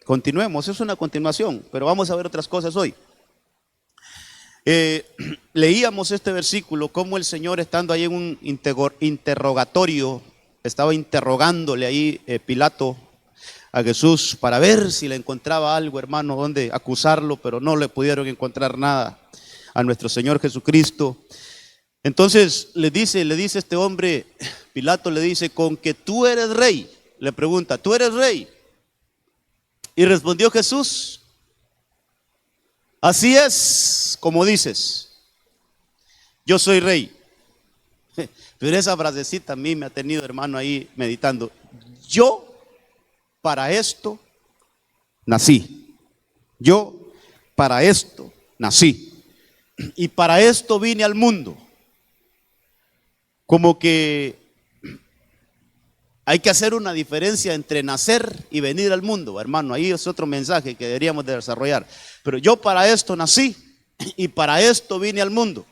continuemos, es una continuación, pero vamos a ver otras cosas hoy. Leíamos este versículo, como el Señor, estando ahí en un interrogatorio, estaba interrogándole ahí Pilato a Jesús para ver si le encontraba algo, hermano, donde acusarlo, pero no le pudieron encontrar nada a nuestro Señor Jesucristo. Entonces le dice este hombre, Pilato le dice: con que tú eres rey, le pregunta: ¿tú eres rey? Y respondió Jesús: así es como dices, yo soy rey. Pero esa frasecita a mí me ha tenido, hermano, ahí meditando. Yo para esto nací. Yo para esto nací. Y para esto vine al mundo. Como que hay que hacer una diferencia entre nacer y venir al mundo, hermano. Ahí es otro mensaje que deberíamos de desarrollar. Pero yo para esto nací y para esto vine al mundo.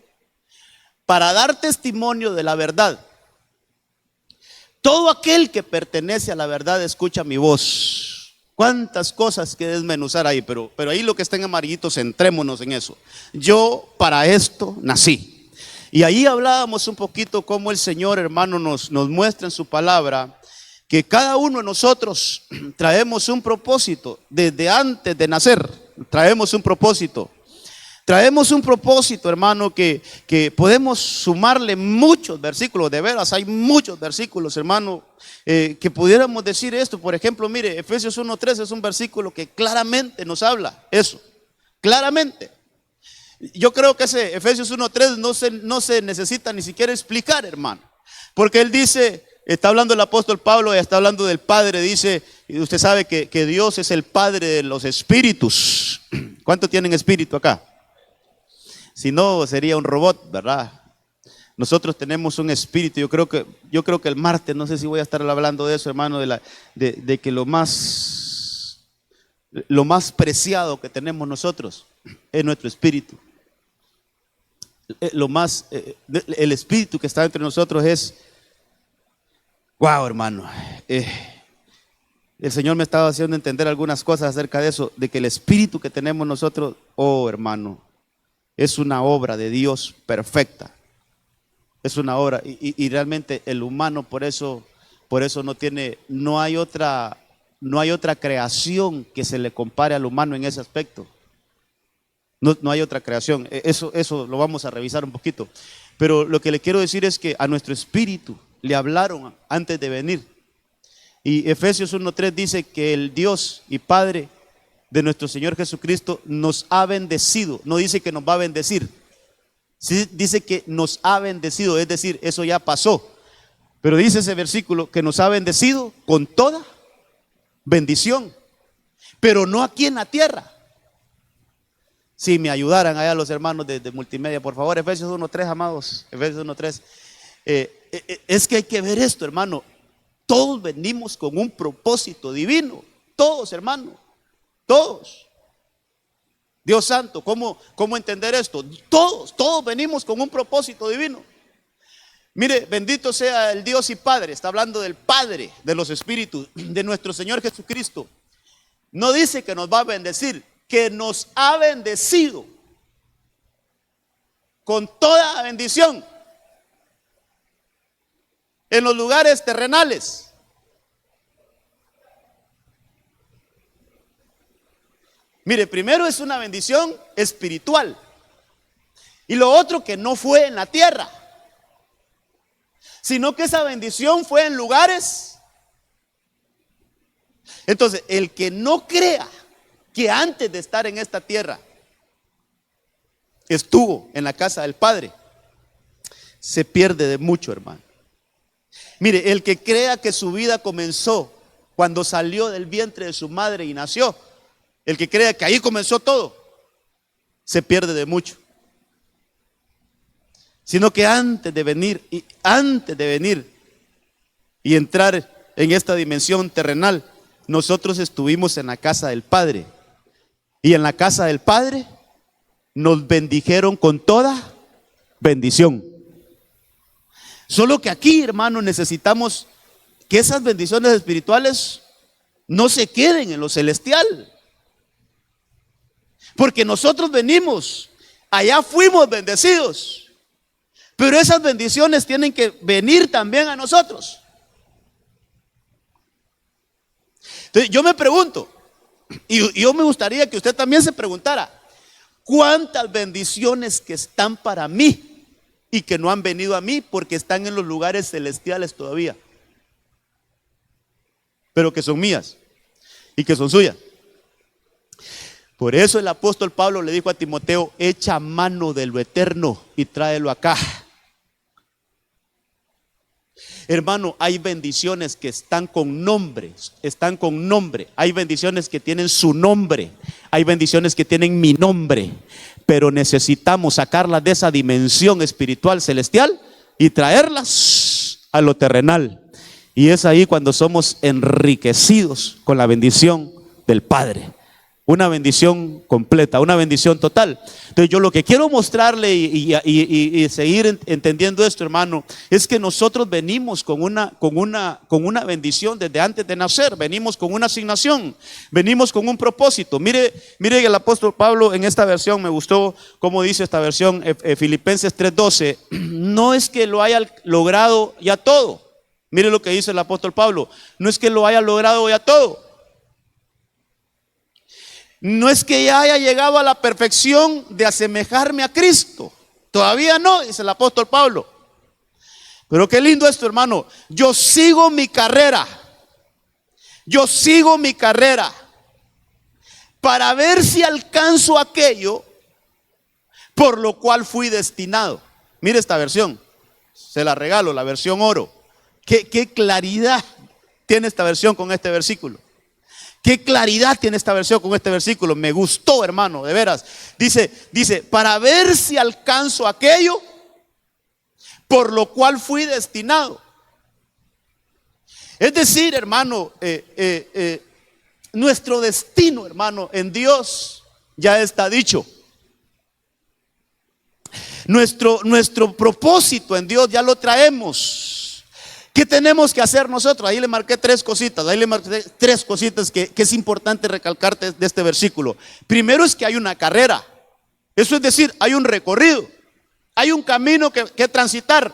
Para dar testimonio de la verdad. Todo aquel que pertenece a la verdad escucha mi voz. Cuántas cosas que desmenuzar ahí, pero ahí lo que está en amarillito, centrémonos en eso. Yo para esto nací. Y ahí hablábamos un poquito cómo el Señor, hermano, nos muestra en su palabra que cada uno de nosotros traemos un propósito desde antes de nacer. Traemos un propósito. Traemos un propósito, hermano, que podemos sumarle muchos versículos. De veras, hay muchos versículos, hermano, que pudiéramos decir esto. Por ejemplo, mire, Efesios 1:3 es un versículo que claramente nos habla eso. Claramente. Yo creo que ese Efesios 1:3 no se necesita ni siquiera explicar, hermano. Porque él dice, está hablando el apóstol Pablo y está hablando del Padre. Dice, y usted sabe que Dios es el Padre de los espíritus. ¿Cuántos tienen espíritu acá? Si no, sería un robot, ¿verdad? Nosotros tenemos un espíritu. Yo creo que el martes, no sé si voy a estar hablando de eso, hermano, de que lo más preciado que tenemos nosotros es nuestro espíritu. El espíritu que está entre nosotros es, wow, hermano. El Señor me estaba haciendo entender algunas cosas acerca de eso, de que el espíritu que tenemos nosotros, oh, hermano, es una obra de Dios perfecta. Es una obra y realmente el humano por eso no hay otra creación que se le compare al humano en ese aspecto. No hay otra creación. Eso lo vamos a revisar un poquito. Pero lo que le quiero decir es que a nuestro espíritu le hablaron antes de venir. Y Efesios 1:3 dice que el Dios y Padre de nuestro Señor Jesucristo nos ha bendecido. No dice que nos va a bendecir. Sí, dice que nos ha bendecido, es decir, eso ya pasó. Pero dice ese versículo que nos ha bendecido con toda bendición, pero no aquí en la tierra. Si me ayudaran allá los hermanos de multimedia, por favor, Efesios 1:3, amados, Efesios 1:3. Es que hay que ver esto, hermano. Todos venimos con un propósito divino, todos, hermano. Todos. Dios santo, ¿cómo entender esto? Todos venimos con un propósito divino. Mire, bendito sea el Dios y Padre. Está hablando del Padre de los espíritus, de nuestro Señor Jesucristo. No dice que nos va a bendecir, que nos ha bendecido con toda bendición en los lugares terrenales. Mire, primero es una bendición espiritual. Y lo otro que no fue en la tierra, sino que esa bendición fue en lugares. Entonces, el que no crea que antes de estar en esta tierra estuvo en la casa del Padre, se pierde de mucho, hermano. Mire, el que crea que su vida comenzó cuando salió del vientre de su madre y nació, el que crea que ahí comenzó todo, se pierde de mucho. Sino que antes de venir y entrar en esta dimensión terrenal, nosotros estuvimos en la casa del Padre. Y en la casa del Padre nos bendijeron con toda bendición. Solo que aquí, hermano, necesitamos que esas bendiciones espirituales no se queden en lo celestial. Porque nosotros venimos, allá fuimos bendecidos, pero esas bendiciones tienen que venir también a nosotros. Entonces yo me pregunto, y yo me gustaría que usted también se preguntara, ¿cuántas bendiciones que están para mí y que no han venido a mí porque están en los lugares celestiales todavía, pero que son mías y que son suyas? Por eso el apóstol Pablo le dijo a Timoteo: echa mano de lo eterno y tráelo acá. Hermano, hay bendiciones que están con nombre, hay bendiciones que tienen su nombre, hay bendiciones que tienen mi nombre, pero necesitamos sacarlas de esa dimensión espiritual celestial y traerlas a lo terrenal. Y es ahí cuando somos enriquecidos con la bendición del Padre. Una bendición completa, una bendición total. Entonces yo lo que quiero mostrarle y seguir entendiendo esto, hermano, es que nosotros venimos con una bendición desde antes de nacer. Venimos con una asignación, venimos con un propósito. Mire el apóstol Pablo en esta versión, me gustó cómo dice esta versión, Filipenses 3:12. No es que lo haya logrado ya todo. Mire lo que dice el apóstol Pablo. No es que lo haya logrado ya todo. No es que ya haya llegado a la perfección de asemejarme a Cristo. Todavía no, dice el apóstol Pablo. Pero qué lindo esto, hermano. Yo sigo mi carrera. Yo sigo mi carrera para ver si alcanzo aquello por lo cual fui destinado. Mire esta versión. Se la regalo, la versión oro. Qué claridad tiene esta versión con este versículo. Qué claridad tiene esta versión con este versículo. Me gustó, hermano, de veras. Dice, para ver si alcanzo aquello por lo cual fui destinado. Es decir, hermano, nuestro destino, hermano, en Dios ya está dicho. Nuestro propósito en Dios ya lo traemos. ¿Qué tenemos que hacer nosotros? Ahí le marqué tres cositas. Que es importante recalcarte de este versículo. Primero es que hay una carrera. Eso es decir, hay un recorrido. Hay un camino que transitar.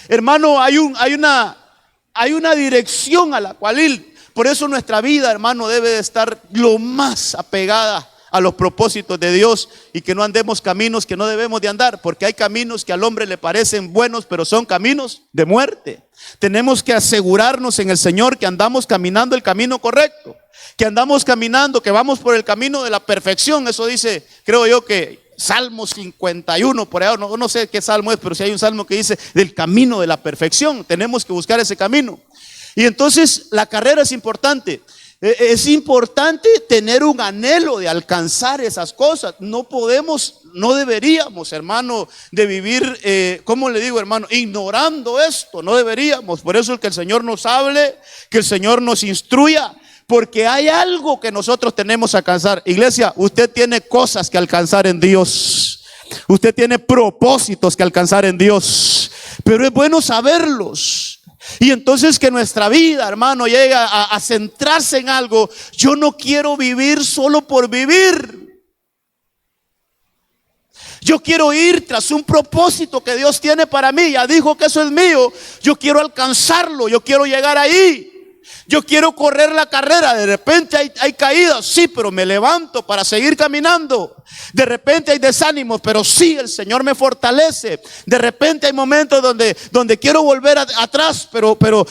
Hermano, hay una dirección a la cual ir. Por eso nuestra vida, hermano, debe de estar lo más apegada a los propósitos de Dios, y que no andemos caminos que no debemos de andar, porque hay caminos que al hombre le parecen buenos, pero son caminos de muerte. Tenemos que asegurarnos en el Señor que andamos caminando el camino correcto, que andamos caminando, que vamos por el camino de la perfección. Eso dice, creo yo, que Salmo 51, por ahí, no sé qué salmo es, pero si hay un salmo que dice del camino de la perfección. Tenemos que buscar ese camino. Y entonces la carrera es importante. Es importante tener un anhelo de alcanzar esas cosas. No deberíamos, hermano, de vivir, ¿cómo le digo, hermano? Ignorando esto. No deberíamos. Por eso es que el Señor nos hable, que el Señor nos instruya, porque hay algo que nosotros tenemos que alcanzar. Iglesia, usted tiene cosas que alcanzar en Dios. Usted tiene propósitos que alcanzar en Dios. Pero es bueno saberlos. Y entonces que nuestra vida, hermano, llega a centrarse en algo. Yo no quiero vivir solo por vivir. Yo quiero ir tras un propósito que Dios tiene para mí. Ya dijo que eso es mío. Yo quiero alcanzarlo. Yo quiero llegar ahí. Yo quiero correr la carrera. De repente hay caídas, sí, pero me levanto para seguir caminando. De repente hay desánimos, pero sí, el Señor me fortalece. De repente hay momentos donde quiero volver atrás, pero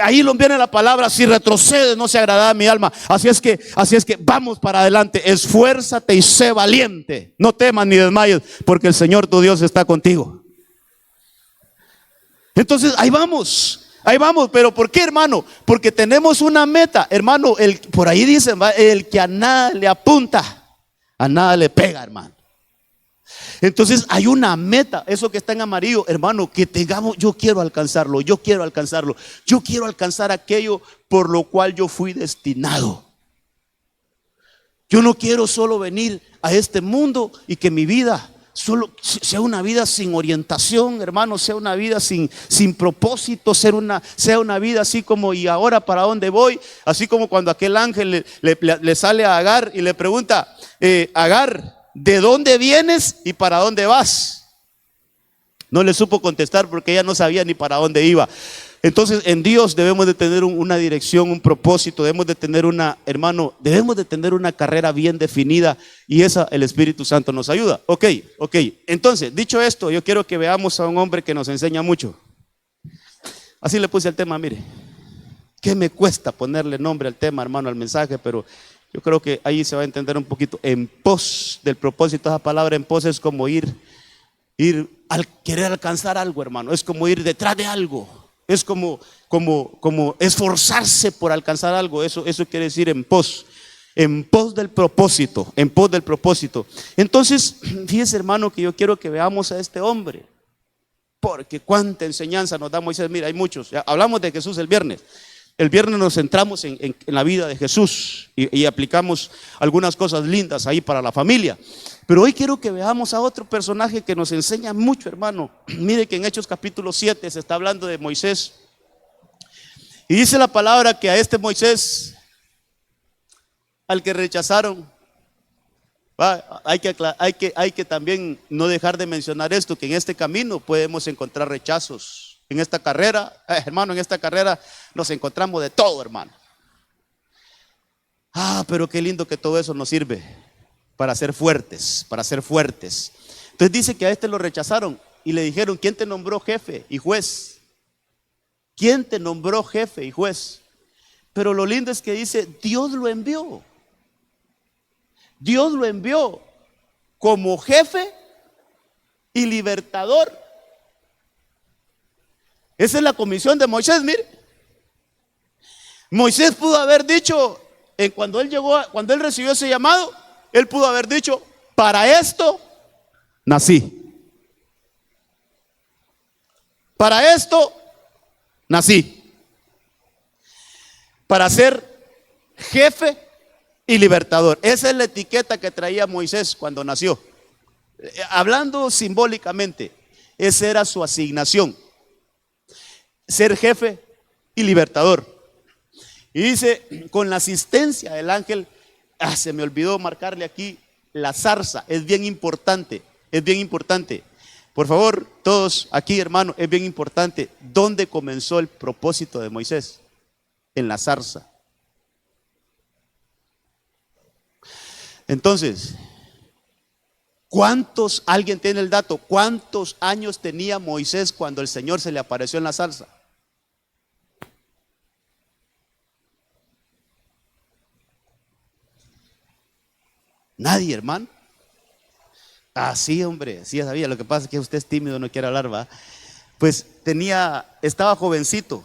ahí viene la palabra: si retrocedes no se agrada a mi alma. Así es que vamos para adelante. Esfuérzate y sé valiente. No temas ni desmayes, porque el Señor tu Dios está contigo. Entonces ahí vamos, pero ¿por qué, hermano? Porque tenemos una meta, hermano. Por ahí dicen, el que a nada le apunta, a nada le pega, hermano. Entonces hay una meta, eso que está en amarillo, hermano, que tengamos. Yo quiero alcanzarlo. Yo quiero alcanzar aquello por lo cual yo fui destinado. Yo no quiero solo venir a este mundo y que mi vida solo sea una vida sin orientación, hermano, sea una vida sin propósito, sea una vida así como, ¿y ahora para dónde voy? Así como cuando aquel ángel le sale a Agar y le pregunta, Agar, ¿de dónde vienes y para dónde vas? No le supo contestar porque ella no sabía ni para dónde iba. Entonces en Dios debemos de tener una dirección, un propósito, debemos de tener debemos de tener una carrera bien definida, y esa el Espíritu Santo nos ayuda. Ok. Entonces, dicho esto, yo quiero que veamos a un hombre que nos enseña mucho. Así le puse el tema, mire. ¿Qué me cuesta ponerle nombre al tema, hermano, al mensaje? Pero yo creo que ahí se va a entender un poquito. En pos del propósito, esa palabra en pos es como ir al querer alcanzar algo, hermano. Es como ir detrás de algo. Es como esforzarse por alcanzar algo. Eso quiere decir en pos del propósito, en pos del propósito. Entonces, fíjese, hermano, que yo quiero que veamos a este hombre, porque cuánta enseñanza nos da Moisés. Mira, hay muchos. Ya hablamos de Jesús el viernes. El viernes nos centramos en la vida de Jesús y aplicamos algunas cosas lindas ahí para la familia. Pero hoy quiero que veamos a otro personaje que nos enseña mucho, hermano. Mire que en Hechos capítulo 7 se está hablando de Moisés. Y dice la palabra que a este Moisés, al que rechazaron, hay que también no dejar de mencionar esto, que en este camino podemos encontrar rechazos. En esta carrera, hermano, en esta carrera nos encontramos de todo, hermano. Pero qué lindo que todo eso nos sirve para ser fuertes, Entonces dice que a este lo rechazaron y le dijeron, ¿quién te nombró jefe y juez? ¿Quién te nombró jefe y juez? Pero lo lindo es que dice, Dios lo envió. Dios lo envió como jefe y libertador. Esa es la comisión de Moisés, mire. Moisés pudo haber dicho, cuando él recibió ese llamado, él pudo haber dicho, para esto nací. Para esto nací. Para ser jefe y libertador. Esa es la etiqueta que traía Moisés cuando nació. Hablando simbólicamente, esa era su asignación. Ser jefe y libertador. Y dice, con la asistencia del ángel, se me olvidó marcarle aquí la zarza. Es bien importante. Por favor, todos aquí, hermano, es bien importante. ¿Dónde comenzó el propósito de Moisés? En la zarza. Entonces, alguien tiene el dato, cuántos años tenía Moisés cuando el Señor se le apareció en la zarza? Nadie, hermano. Sí, hombre, sí, sabía. Lo que pasa es que usted es tímido, no quiere hablar, ¿va? Pues estaba jovencito,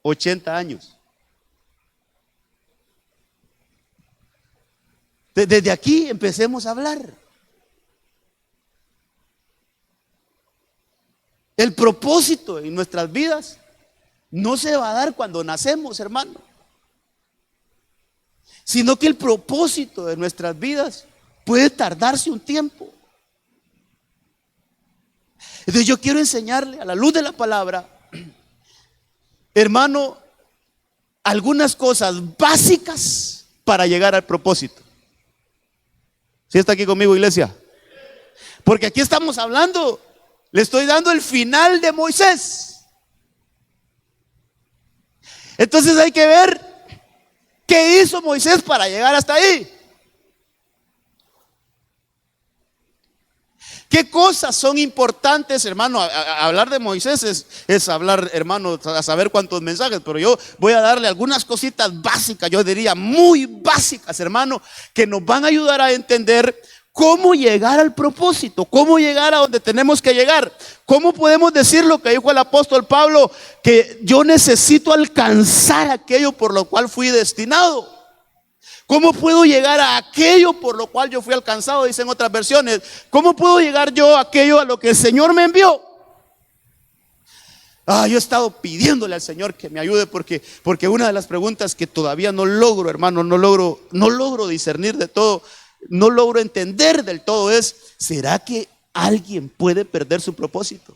80 años. Desde aquí empecemos a hablar. El propósito en nuestras vidas no se va a dar cuando nacemos, hermano, sino que el propósito de nuestras vidas puede tardarse un tiempo. Entonces yo quiero enseñarle a la luz de la palabra, hermano, algunas cosas básicas para llegar al propósito. ¿Sí está aquí conmigo, iglesia? Porque aquí estamos hablando, le estoy dando el final de Moisés. Entonces hay que ver qué hizo Moisés para llegar hasta ahí. ¿Qué cosas son importantes, hermano? Hablar de Moisés es hablar, hermano, a saber cuántos mensajes, pero yo voy a darle algunas cositas básicas, yo diría muy básicas, hermano, que nos van a ayudar a entender cómo llegar al propósito, cómo llegar a donde tenemos que llegar. ¿Cómo podemos decir lo que dijo el apóstol Pablo? Que yo necesito alcanzar aquello por lo cual fui destinado. ¿Cómo puedo llegar a aquello por lo cual yo fui alcanzado? Dicen otras versiones. ¿Cómo puedo llegar yo a aquello a lo que el Señor me envió? Yo he estado pidiéndole al Señor que me ayude porque una de las preguntas que todavía no logro, hermano, no logro discernir de todo, no logro entender del todo es, ¿será que alguien puede perder su propósito.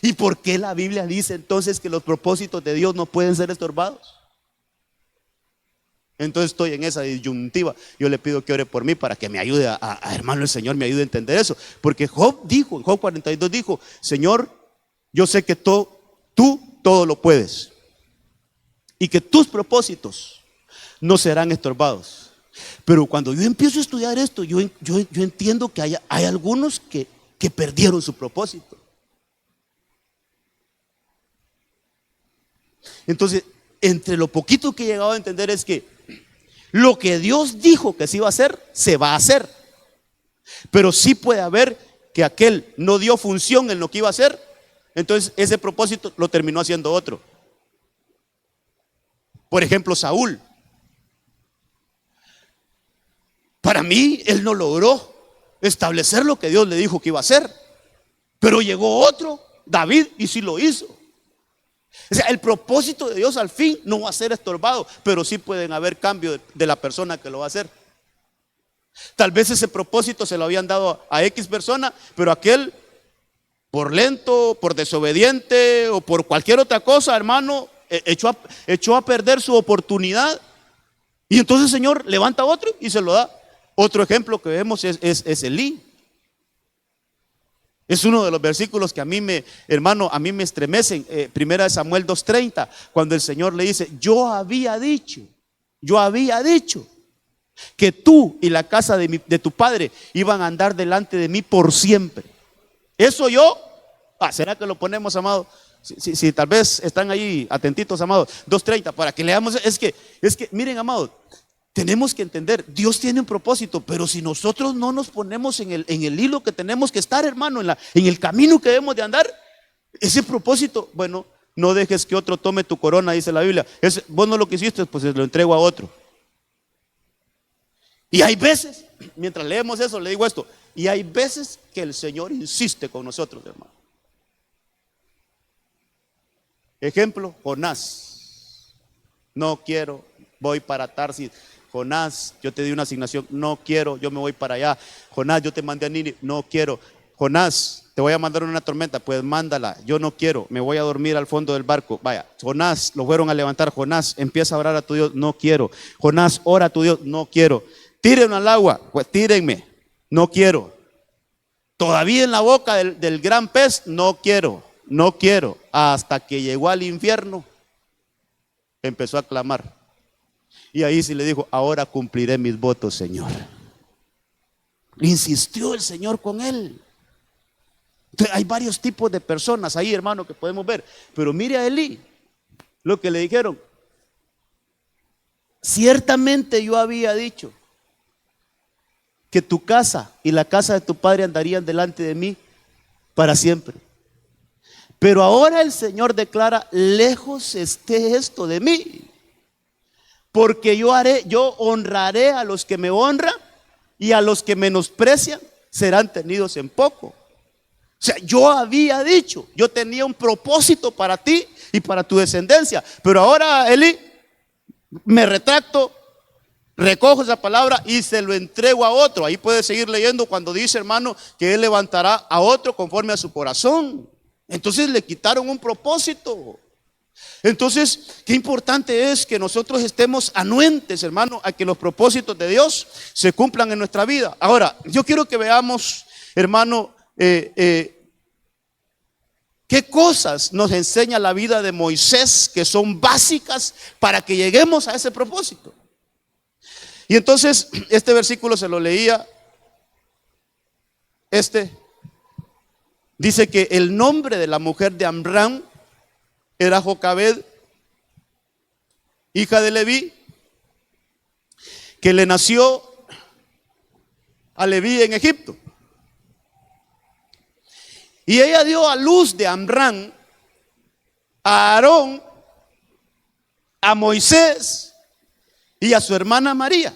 ¿Y por qué la Biblia dice entonces que los propósitos de Dios no pueden ser estorbados? Entonces estoy en esa disyuntiva. Yo le pido que ore por mí para que me ayude hermano, el Señor me ayude a entender eso. Porque Job dijo, en Job 42 dijo: Señor, yo sé que tú todo lo puedes y que tus propósitos no serán estorbados. Pero cuando yo empiezo a estudiar esto, yo entiendo que hay algunos que perdieron su propósito. Entonces, entre lo poquito que he llegado a entender es que lo que Dios dijo que se iba a hacer, se va a hacer. Pero sí puede haber que aquel no dio función en lo que iba a hacer, entonces ese propósito lo terminó haciendo otro. Por ejemplo, Saúl. Para mí, él no logró establecer lo que Dios le dijo que iba a hacer. Pero llegó otro, David, y sí lo hizo. O sea, el propósito de Dios al fin no va a ser estorbado, pero sí pueden haber cambios de la persona que lo va a hacer. Tal vez ese propósito se lo habían dado a X persona, pero aquel, por lento, por desobediente o por cualquier otra cosa, hermano, echó a perder su oportunidad. Y entonces el Señor levanta otro y se lo da. Otro ejemplo que vemos es Elí. Es uno de los versículos que a mí me estremecen. Primera de Samuel 2:30, cuando el Señor le dice: yo había dicho que tú y la casa de tu padre iban a andar delante de mí por siempre. Eso yo, ¿será que lo ponemos, amado? Si tal vez están ahí atentitos, amados. 2:30, para que leamos. Es que miren, amados, tenemos que entender, Dios tiene un propósito, pero si nosotros no nos ponemos en el hilo que tenemos que estar, hermano, en el camino que debemos de andar, ese propósito, bueno, no dejes que otro tome tu corona, dice la Biblia. Vos no lo quisiste, pues se lo entrego a otro. Y hay veces, mientras leemos eso, le digo esto, y hay veces que el Señor insiste con nosotros, hermano. Ejemplo, Jonás. No quiero, voy para Tarsis. Jonás, yo te di una asignación, no quiero, yo me voy para allá. Jonás, yo te mandé a Nínive, no quiero. Jonás, te voy a mandar una tormenta, pues mándala, yo no quiero, me voy a dormir al fondo del barco. Vaya, Jonás, lo fueron a levantar. Jonás, empieza a orar a tu Dios, no quiero. Jonás, ora a tu Dios, no quiero. Tírenme al agua, pues tírenme, no quiero. Todavía en la boca del gran pez, no quiero. Hasta que llegó al infierno, empezó a clamar. Y ahí sí le dijo: ahora cumpliré mis votos, Señor. Insistió el Señor con él. Entonces, hay varios tipos de personas ahí, hermano, que podemos ver. Pero mire a Elí, lo que le dijeron: ciertamente yo había dicho que tu casa y la casa de tu padre andarían delante de mí para siempre. Pero ahora el Señor declara: lejos esté esto de mí, porque yo honraré a los que me honran, y a los que menosprecian serán tenidos en poco. O sea, yo había dicho, yo tenía un propósito para ti y para tu descendencia, pero ahora, Elí, me retracto, recojo esa palabra y se lo entrego a otro. Ahí puede seguir leyendo cuando dice, hermano, que él levantará a otro conforme a su corazón. Entonces le quitaron un propósito. Entonces, qué importante es que nosotros estemos anuentes, hermano, a que los propósitos de Dios se cumplan en nuestra vida. Ahora, yo quiero que veamos, hermano, qué cosas nos enseña la vida de Moisés que son básicas para que lleguemos a ese propósito. Y entonces, este versículo se lo leía. Dice que el nombre de la mujer de Amram era Jocabed, hija de Leví, que le nació a Leví en Egipto. Y ella dio a luz de Amram a Aarón, a Moisés y a su hermana María.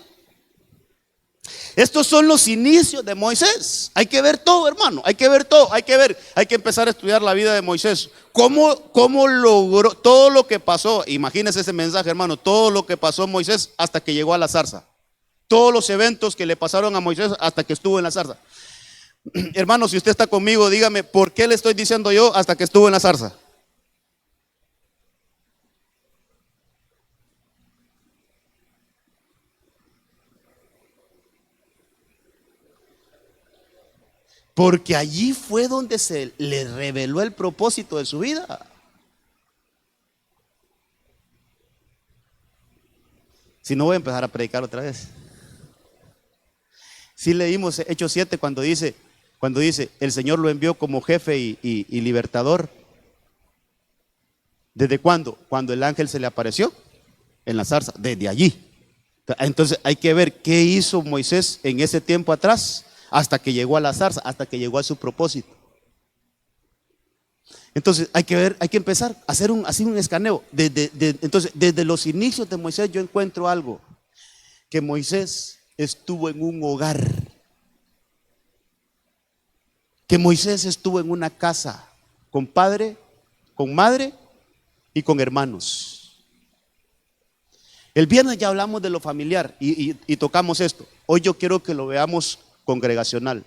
Estos son los inicios de Moisés. Hay que ver todo, hermano, hay que ver todo, hay que empezar a estudiar la vida de Moisés. ¿Cómo logró todo lo que pasó? Imagínense ese mensaje, hermano, todo lo que pasó Moisés hasta que llegó a la zarza. todos los eventos que le pasaron a Moisés hasta que estuvo en la zarza. Hermano, si usted está conmigo, dígame, ¿por qué le estoy diciendo yo hasta que estuvo en la zarza? Porque allí fue donde se le reveló el propósito de su vida. Si no, voy a empezar a predicar otra vez. Sí leímos Hechos 7 cuando dice, el Señor lo envió como jefe y libertador. ¿Desde cuándo? Cuando el ángel se le apareció en la zarza, desde allí. Entonces hay que ver qué hizo Moisés en ese tiempo atrás, hasta que llegó a la zarza, hasta que llegó a su propósito. Entonces hay que ver, hay que empezar a hacer un escaneo. Entonces, desde los inicios de Moisés yo encuentro algo, que Moisés estuvo en un hogar, que Moisés estuvo en una casa, con padre, con madre y con hermanos. El viernes ya hablamos de lo familiar y tocamos esto. Hoy yo quiero que lo veamos congregacional.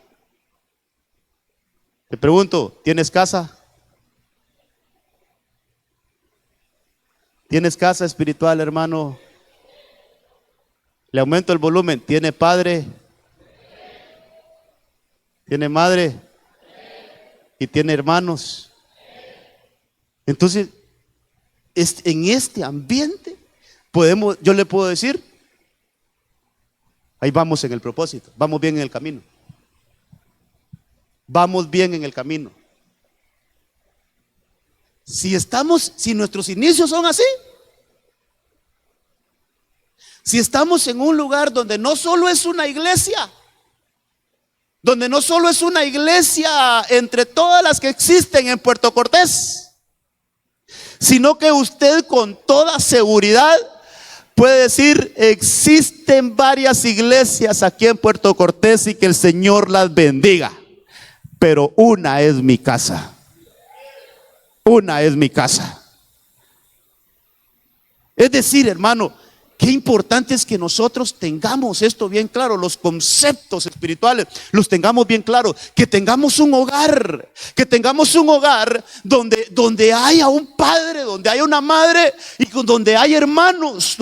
Te pregunto, ¿tienes casa? ¿Tienes casa espiritual, hermano? Le aumento el volumen. ¿Tiene padre? ¿Tiene madre? ¿Y tiene hermanos? Entonces, en este ambiente yo le puedo decir, ahí vamos en el propósito, vamos bien en el camino. Vamos bien en el camino. Si nuestros inicios son así, si estamos en un lugar donde no solo es una iglesia, entre todas las que existen en Puerto Cortés, sino que usted con toda seguridad puede decir, existen varias iglesias aquí en Puerto Cortés y que el Señor las bendiga, pero una es mi casa. Una es mi casa. Es decir, hermano, qué importante es que nosotros tengamos esto bien claro, los conceptos espirituales los tengamos bien claros, que tengamos un hogar, donde haya un padre, donde haya una madre y donde hay hermanos,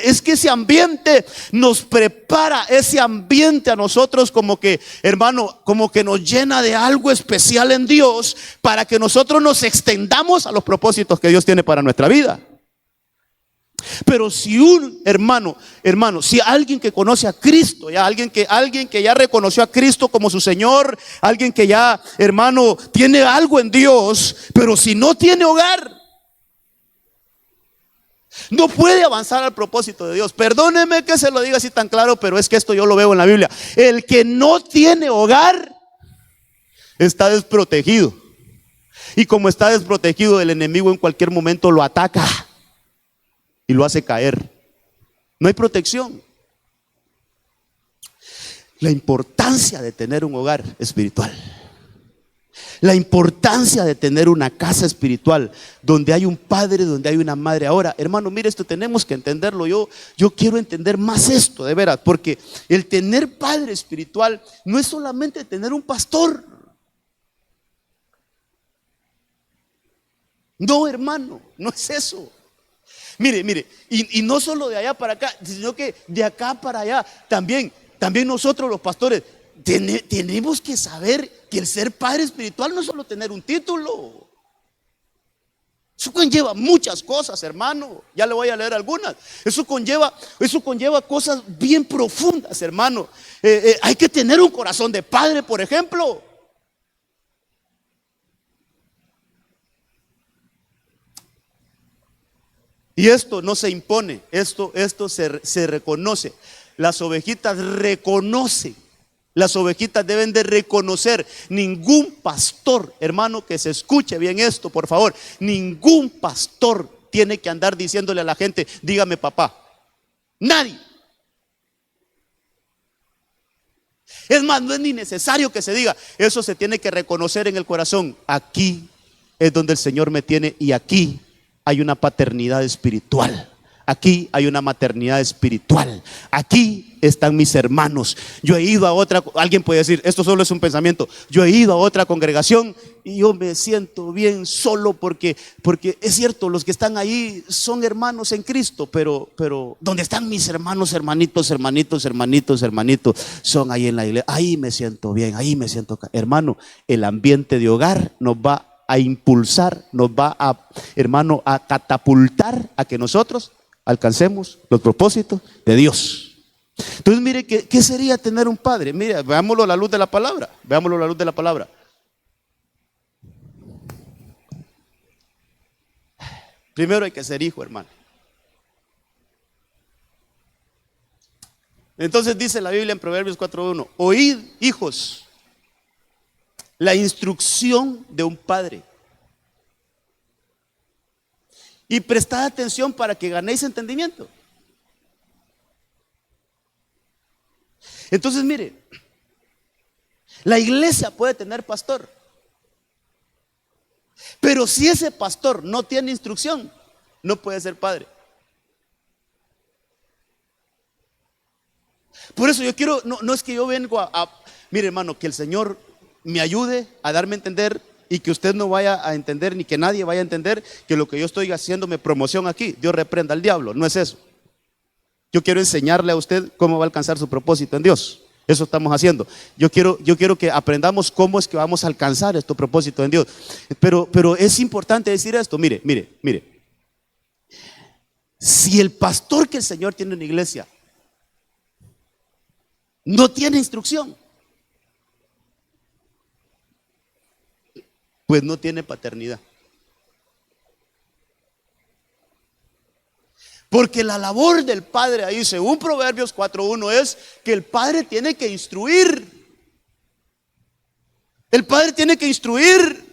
Es que ese ambiente nos prepara, ese ambiente a nosotros como que, hermano, como que nos llena de algo especial en Dios para que nosotros nos extendamos a los propósitos que Dios tiene para nuestra vida. Pero si un hermano, si alguien que conoce a Cristo, alguien que ya reconoció a Cristo como su Señor, alguien que ya, hermano, tiene algo en Dios, pero si no tiene hogar, no puede avanzar al propósito de Dios. Perdóneme que se lo diga así tan claro, pero es que esto yo lo veo en la Biblia. El que no tiene hogar está desprotegido. Y como está desprotegido, el enemigo en cualquier momento lo ataca y lo hace caer. No hay protección. La importancia de tener un hogar espiritual, la importancia de tener una casa espiritual donde hay un padre, donde hay una madre. Ahora, hermano, mire, esto tenemos que entenderlo. Yo quiero entender más esto, de veras, porque el tener padre espiritual no es solamente tener un pastor. No, hermano, no es eso. Mire, y no solo de allá para acá, sino que de acá para allá, también nosotros los pastores tenemos que saber que el ser padre espiritual no es solo tener un título. Eso conlleva muchas cosas, hermano. Ya le voy a leer algunas. Eso conlleva cosas bien profundas, hermano. Hay que tener un corazón de padre, por ejemplo. Y esto no se impone, esto se reconoce. Las ovejitas reconocen, las ovejitas deben de reconocer. Ningún pastor, hermano, que se escuche bien esto, por favor, ningún pastor tiene que andar diciéndole a la gente, dígame papá. Nadie. Es más, no es ni necesario que se diga, eso se tiene que reconocer en el corazón. Aquí es donde el Señor me tiene y aquí hay una paternidad espiritual. aquí hay una maternidad espiritual. Aquí están mis hermanos. Yo he ido a otra, alguien puede decir, esto solo es un pensamiento. Yo he ido a otra congregación y yo me siento bien solo porque es cierto, los que están ahí son hermanos en Cristo, pero ¿dónde están mis hermanos, hermanitos, son ahí en la iglesia. Ahí me siento bien, ahí me siento. Hermano, el ambiente de hogar nos va a impulsar, nos va a, hermano, a catapultar a que nosotros alcancemos los propósitos de Dios. Entonces, mire, ¿qué sería tener un padre? Mire, veámoslo a la luz de la palabra. Veámoslo a la luz de la palabra. Primero hay que ser hijo, hermano. Entonces dice la Biblia en Proverbios 4:1: oíd, hijos, la instrucción de un padre, y prestad atención para que ganéis entendimiento. Entonces, mire, la iglesia puede tener pastor, pero si ese pastor no tiene instrucción, no puede ser padre. Por eso yo quiero, no es que yo vengo mire, hermano, que el Señor me ayude a darme a entender, y que usted no vaya a entender, ni que nadie vaya a entender que lo que yo estoy haciéndome promoción aquí, Dios reprenda al diablo. No es eso. Yo quiero enseñarle a usted cómo va a alcanzar su propósito en Dios. Eso estamos haciendo. Yo quiero que aprendamos cómo es que vamos a alcanzar este propósito en Dios. Pero es importante decir esto. Mire. Si el pastor que el Señor tiene en la iglesia no tiene instrucción, pues no tiene paternidad. Porque la labor del padre ahí, según Proverbios 4:1, es que el padre tiene que instruir. El padre tiene que instruir.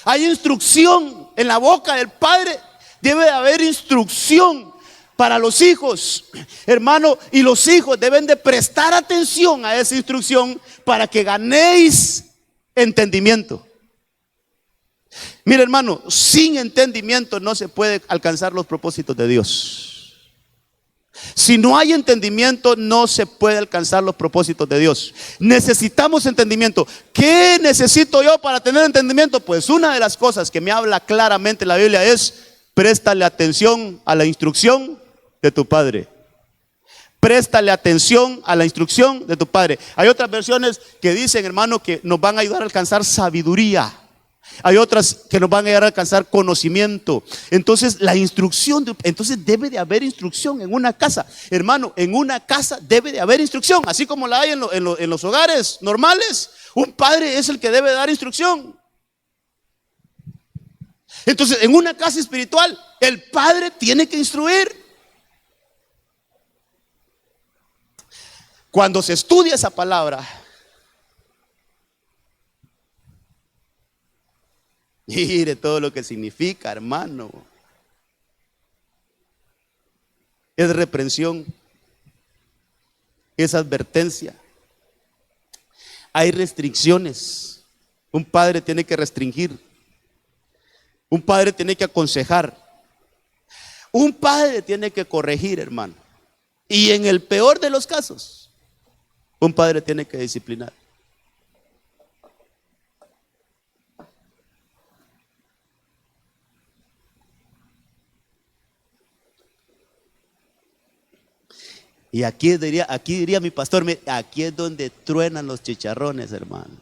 Hay instrucción en la boca del padre. Debe de haber instrucción para los hijos, hermano, y los hijos deben de prestar atención a esa instrucción para que ganéis entendimiento. Mira, hermano, sin entendimiento no se puede alcanzar los propósitos de Dios. Si no hay entendimiento, no se puede alcanzar los propósitos de Dios. Necesitamos entendimiento. ¿Qué necesito yo para tener entendimiento? Pues una de las cosas que me habla claramente la Biblia es: préstale atención a la instrucción de tu padre. Préstale atención a la instrucción de tu padre. Hay otras versiones que dicen, hermano, que nos van a ayudar a alcanzar sabiduría. Hay otras que nos van a ayudar a alcanzar conocimiento. Entonces la instrucción, entonces debe de haber instrucción en una casa. Hermano, en una casa debe de haber instrucción, así como la hay en los hogares normales. Un padre es el que debe dar instrucción. Entonces, en una casa espiritual, el padre tiene que instruir. Cuando se estudia esa palabra, mire todo lo que significa, hermano. Es reprensión, es advertencia. Hay restricciones. Un padre tiene que restringir. Un padre tiene que aconsejar. Un padre tiene que corregir, hermano. Y en el peor de los casos, un padre tiene que disciplinar. Y aquí diría mi pastor, aquí es donde truenan los chicharrones, hermano.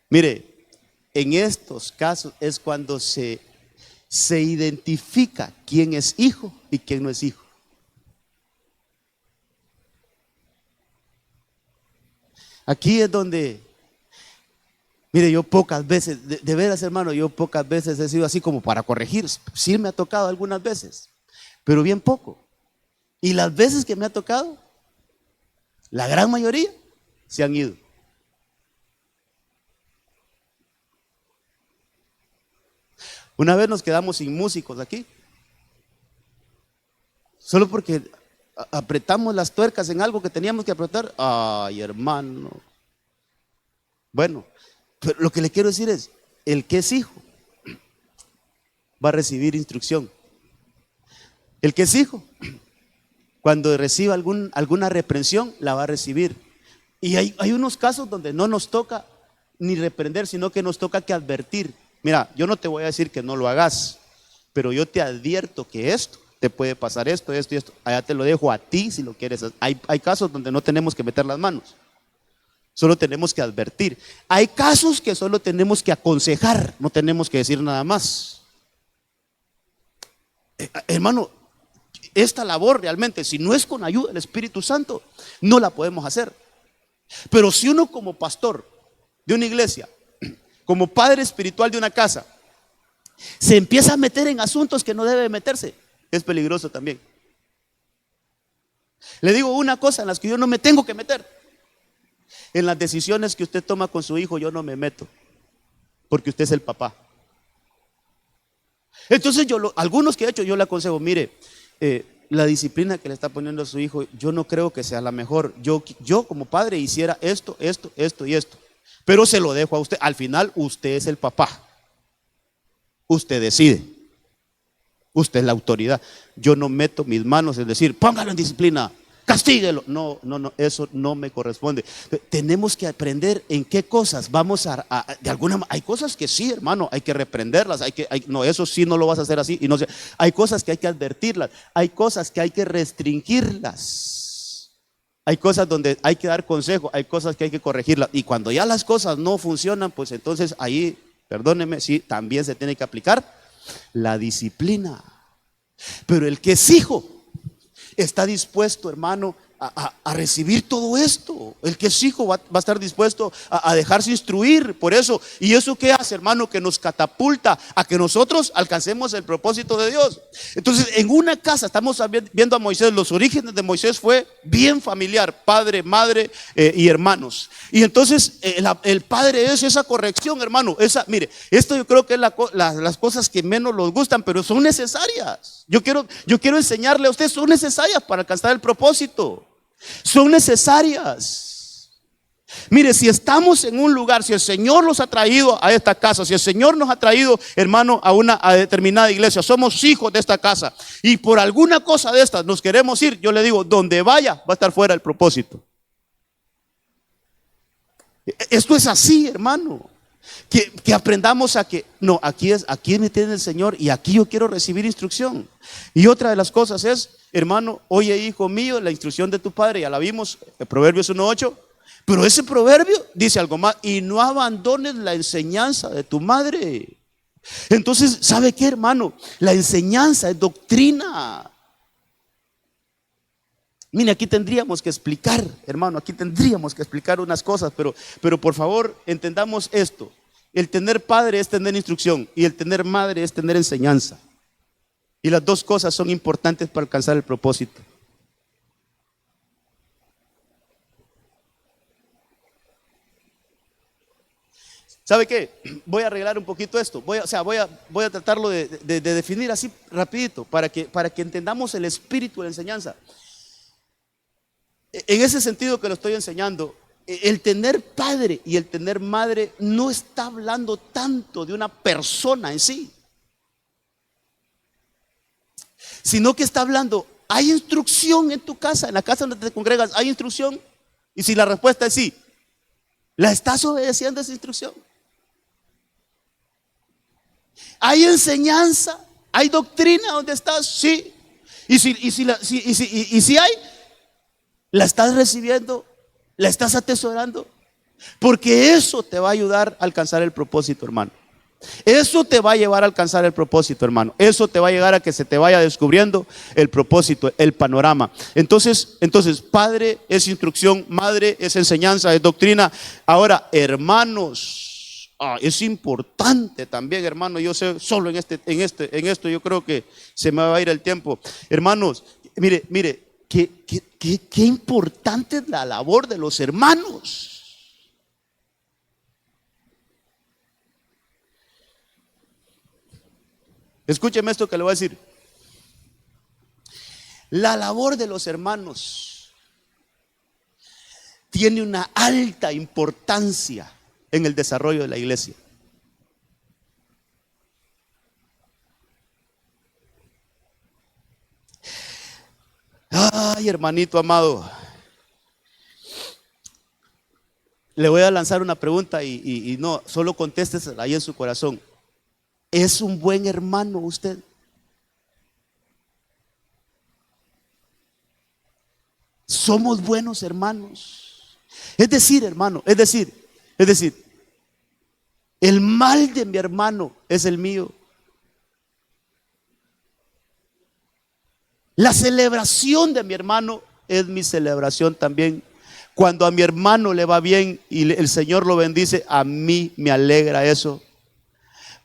Mire, en estos casos es cuando se identifica quién es hijo y quién no es hijo. Aquí es donde, mire, yo pocas veces, de veras, hermano, yo pocas veces he sido así como para corregir. Sí me ha tocado algunas veces, pero bien poco. Y las veces que me ha tocado, la gran mayoría se han ido. Una vez nos quedamos sin músicos aquí, solo porque apretamos las tuercas en algo que teníamos que apretar. Ay, hermano. Bueno, pero lo que le quiero decir es, el que es hijo va a recibir instrucción. El que es hijo, cuando reciba alguna reprensión, la va a recibir. Y hay unos casos donde no nos toca ni reprender, sino que nos toca que advertir. Mira, yo no te voy a decir que no lo hagas, pero yo te advierto que esto, te puede pasar esto, esto y esto. Allá te lo dejo a ti si lo quieres. Hay casos donde no tenemos que meter las manos, solo tenemos que advertir. Hay casos que solo tenemos que aconsejar, no tenemos que decir nada más. Hermano, esta labor realmente, si no es con ayuda del Espíritu Santo, no la podemos hacer. Pero si uno como pastor de una iglesia, como padre espiritual de una casa, se empieza a meter en asuntos que no debe meterse, es peligroso también. Le digo una cosa en las que yo no me tengo que meter. En las decisiones que usted toma con su hijo yo no me meto, porque usted es el papá. Entonces algunos que he hecho yo le aconsejo, mire, la disciplina que le está poniendo a su hijo, yo no creo que sea la mejor. Yo como padre hiciera esto y esto. Pero se lo dejo a usted. Al final usted es el papá. Usted decide. Usted es la autoridad. Yo no meto mis manos en decir, póngalo en disciplina, castíguelo. No, eso no me corresponde. Tenemos que aprender en qué cosas vamos de alguna manera. Hay cosas que sí, hermano, hay que reprenderlas. No, eso sí no lo vas a hacer así. Hay cosas que hay que advertirlas. Hay cosas que hay que restringirlas. Hay cosas donde hay que dar consejo. Hay cosas que hay que corregirlas. Y cuando ya las cosas no funcionan, pues entonces ahí, perdóneme, sí, también se tiene que aplicar la disciplina. Pero el que es hijo está dispuesto, hermano, a recibir todo esto. El que es hijo va a estar dispuesto a dejarse instruir por eso. ¿Y eso qué hace, hermano? Que nos catapulta a que nosotros alcancemos el propósito de Dios. Entonces, en una casa estamos viendo a Moisés. Los orígenes de Moisés fue bien familiar: padre, madre y hermanos. Y entonces el padre es esa corrección, hermano. Mire, esto yo creo que es las cosas que menos nos gustan, pero son necesarias. Yo quiero enseñarle a usted, son necesarias para alcanzar el propósito. Son necesarias. Mire, si estamos en un lugar, si el Señor nos ha traído a esta casa, si el Señor nos ha traído, hermano, a determinada iglesia, somos hijos de esta casa, y por alguna cosa de estas nos queremos ir, yo le digo, donde vaya va a estar fuera el propósito. Esto es así, hermano. Que aprendamos a que no, aquí me tiene el Señor y aquí yo quiero recibir instrucción. Y otra de las cosas es, hermano, oye, hijo mío, la instrucción de tu padre, ya la vimos, en Proverbios 1:8. Pero ese proverbio dice algo más: y no abandones la enseñanza de tu madre. Entonces, ¿sabe qué, hermano? La enseñanza es doctrina. Mire, aquí tendríamos que explicar, hermano, aquí tendríamos que explicar unas cosas, pero por favor entendamos esto. El tener padre es tener instrucción y el tener madre es tener enseñanza. Y las dos cosas son importantes para alcanzar el propósito. ¿Sabe qué? Voy a arreglar un poquito esto. Voy a tratarlo de definir así rapidito para que entendamos el espíritu de la enseñanza. En ese sentido que lo estoy enseñando, el tener padre y el tener madre no está hablando tanto de una persona en sí, sino que está hablando, ¿hay instrucción en tu casa? En la casa donde te congregas, ¿hay instrucción? Y si la respuesta es sí, ¿la estás obedeciendo esa instrucción? ¿Hay enseñanza? ¿Hay doctrina donde estás? Sí. Y si hay, ¿la estás recibiendo? ¿La estás atesorando? Porque eso te va a ayudar a alcanzar el propósito, hermano. Eso te va a llevar a alcanzar el propósito, hermano. Eso te va a llegar a que se te vaya descubriendo el propósito, el panorama. Entonces, padre es instrucción, madre es enseñanza, es doctrina. Ahora, hermanos, es importante también, hermano. Yo sé, solo en esto yo creo que se me va a ir el tiempo. Hermanos, mire, qué importante es la labor de los hermanos. Escúcheme esto que le voy a decir. La labor de los hermanos tiene una alta importancia en el desarrollo de la iglesia. Ay, hermanito amado, le voy a lanzar una pregunta y no, solo contéstesela ahí en su corazón. ¿Es un buen hermano usted? ¿Somos buenos hermanos? Es decir, hermano, es decir, el mal de mi hermano es el mío. La celebración de mi hermano es mi celebración también. Cuando a mi hermano le va bien y el Señor lo bendice, a mí me alegra eso.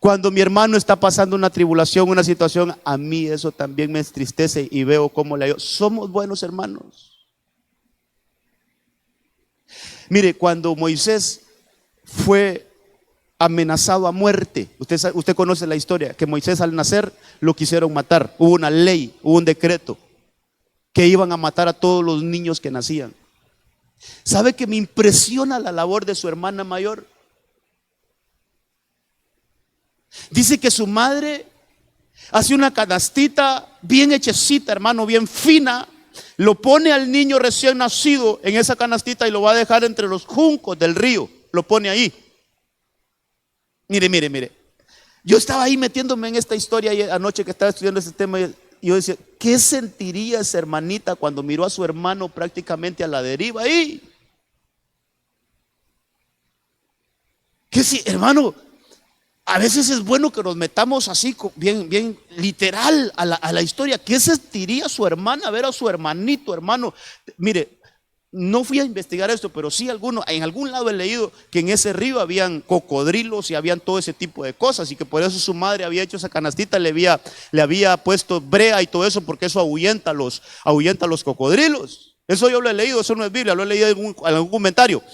Cuando mi hermano está pasando una tribulación, una situación, a mí eso también me entristece y veo cómo le ayudo. Somos buenos hermanos. Mire, cuando Moisés fue amenazado a muerte, usted conoce la historia, que Moisés al nacer lo quisieron matar. Hubo una ley, hubo un decreto que iban a matar a todos los niños que nacían. ¿Sabe que me impresiona la labor de su hermana mayor? Dice que su madre hace una canastita bien hechecita, hermano, bien fina. Lo pone al niño recién nacido en esa canastita y lo va a dejar entre los juncos del río. Lo pone ahí. Mire. Yo estaba ahí metiéndome en esta historia anoche que estaba estudiando este tema y yo decía, ¿qué sentiría esa hermanita cuando miró a su hermano prácticamente a la deriva ahí? ¿Qué si, hermano? A veces es bueno que nos metamos así, bien literal a la historia. ¿Qué sentiría su hermana ver a su hermanito, hermano? Mire, no fui a investigar esto, pero sí en algún lado he leído que en ese río habían cocodrilos y habían todo ese tipo de cosas, y que por eso su madre había hecho esa canastita, le había puesto brea y todo eso, porque eso ahuyenta a los cocodrilos. Eso yo lo he leído, eso no es Biblia, lo he leído en algún comentario.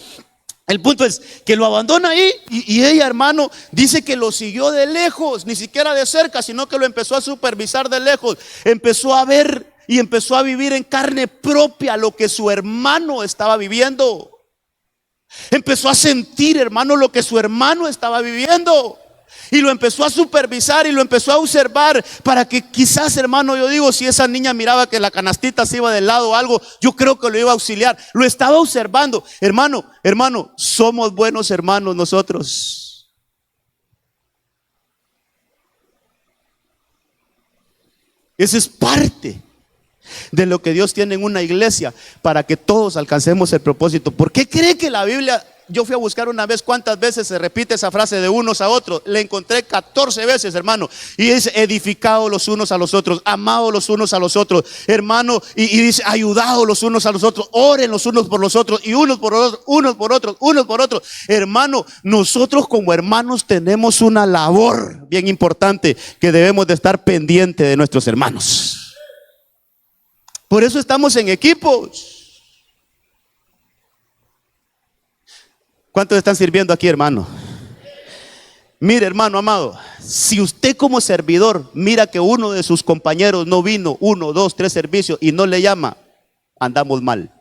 El punto es que lo abandona ahí y ella, hermano, dice que lo siguió de lejos, ni siquiera de cerca, sino que lo empezó a supervisar de lejos. Empezó a ver y empezó a vivir en carne propia lo que su hermano estaba viviendo. Empezó a sentir, hermano, lo que su hermano estaba viviendo. Y lo empezó a supervisar y lo empezó a observar para que quizás, hermano, yo digo, si esa niña miraba que la canastita se iba de lado o algo, yo creo que lo iba a auxiliar. Lo estaba observando. Hermano, somos buenos hermanos nosotros. Esa es parte de lo que Dios tiene en una iglesia para que todos alcancemos el propósito. ¿Por qué cree que la Biblia? Yo fui a buscar una vez cuántas veces se repite esa frase de unos a otros. Le encontré 14 veces, hermano. Y dice, edificados los unos a los otros, amados los unos a los otros, hermano. Y dice, ayudados los unos a los otros, oren los unos por los otros, y unos por otros, unos por otros, unos por otros. Hermano, nosotros como hermanos tenemos una labor bien importante que debemos de estar pendiente de nuestros hermanos. Por eso estamos en equipos. ¿Cuántos están sirviendo aquí, hermano? Mire, hermano amado, si usted como servidor mira que uno de sus compañeros no vino 1, 2, 3 servicios y no le llama, andamos mal.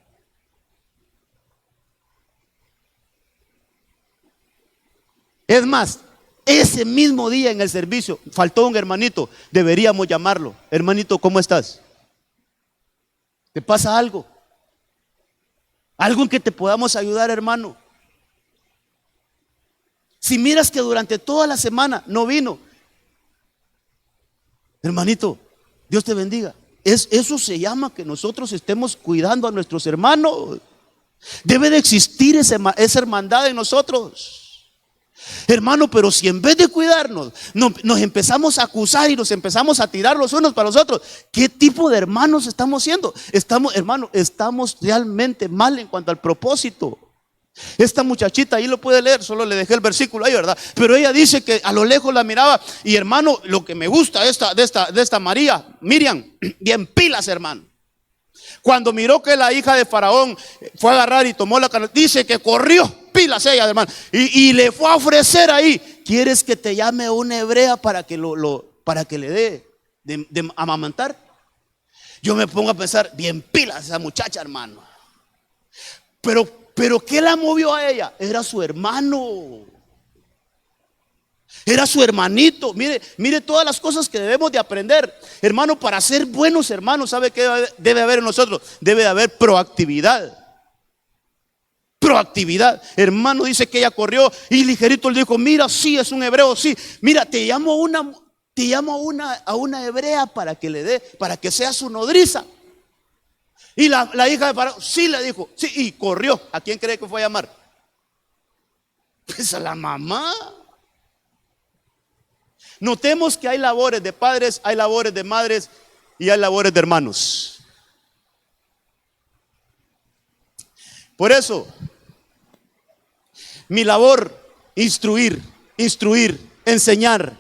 Es más, ese mismo día en el servicio faltó un hermanito, deberíamos llamarlo. Hermanito, ¿cómo estás? ¿Te pasa algo? ¿Algo en que te podamos ayudar, hermano? Si miras que durante toda la semana no vino, hermanito, Dios te bendiga. Eso se llama que nosotros estemos cuidando a nuestros hermanos. Debe de existir esa hermandad en nosotros, hermano. Pero si en vez de cuidarnos nos empezamos a acusar y nos empezamos a tirar los unos para los otros, ¿qué tipo de hermanos estamos siendo? Estamos realmente mal en cuanto al propósito. Esta muchachita ahí lo puede leer, solo le dejé el versículo ahí, ¿verdad? Pero ella dice que a lo lejos la miraba. Y hermano, lo que me gusta de esta Miriam, bien pilas, hermano. Cuando miró que la hija de Faraón fue a agarrar y tomó la canasta, dice que corrió pilas ella, hermano, y le fue a ofrecer ahí. ¿Quieres que te llame una hebrea para que le dé de amamantar? Yo me pongo a pensar, bien pilas esa muchacha, hermano. Pero ¿qué la movió a ella? Era su hermano. Era su hermanito. Mire, mire todas las cosas que debemos de aprender. Hermano, para ser buenos hermanos, ¿sabe qué debe haber en nosotros? Debe de haber proactividad. Proactividad. Hermano, dice que ella corrió y ligerito le dijo: mira, sí, es un hebreo, sí. Mira, te llamo a una hebrea para que le dé, para que sea su nodriza. Y la hija de Faraón, sí, le dijo, sí, y corrió. ¿A quién cree que fue a llamar? Pues a la mamá. Notemos que hay labores de padres, hay labores de madres y hay labores de hermanos. Por eso, mi labor, instruir, enseñar.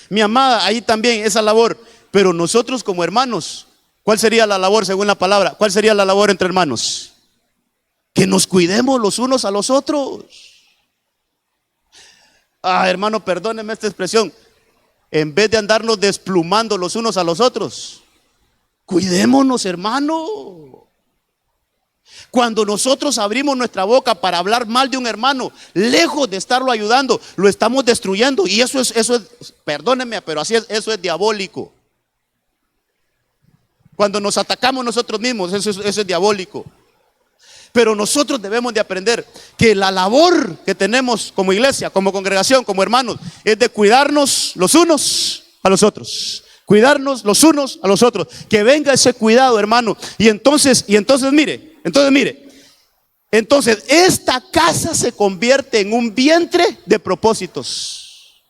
Mi amada, ahí también esa labor. Pero nosotros como hermanos, ¿cuál sería la labor según la palabra? ¿Cuál sería la labor entre hermanos? Que nos cuidemos los unos a los otros. Hermano, perdóneme esta expresión. En vez de andarnos desplumando los unos a los otros, cuidémonos, hermano. Cuando nosotros abrimos nuestra boca para hablar mal de un hermano, lejos de estarlo ayudando, lo estamos destruyendo. Y eso es, perdónenme, pero así es, eso es diabólico. Cuando nos atacamos nosotros mismos, eso es diabólico. Pero nosotros debemos de aprender que la labor que tenemos como iglesia, como congregación, como hermanos, es de cuidarnos los unos a los otros. Cuidarnos los unos a los otros. Que venga ese cuidado, hermano. Y entonces mire, esta casa se convierte en un vientre de propósitos.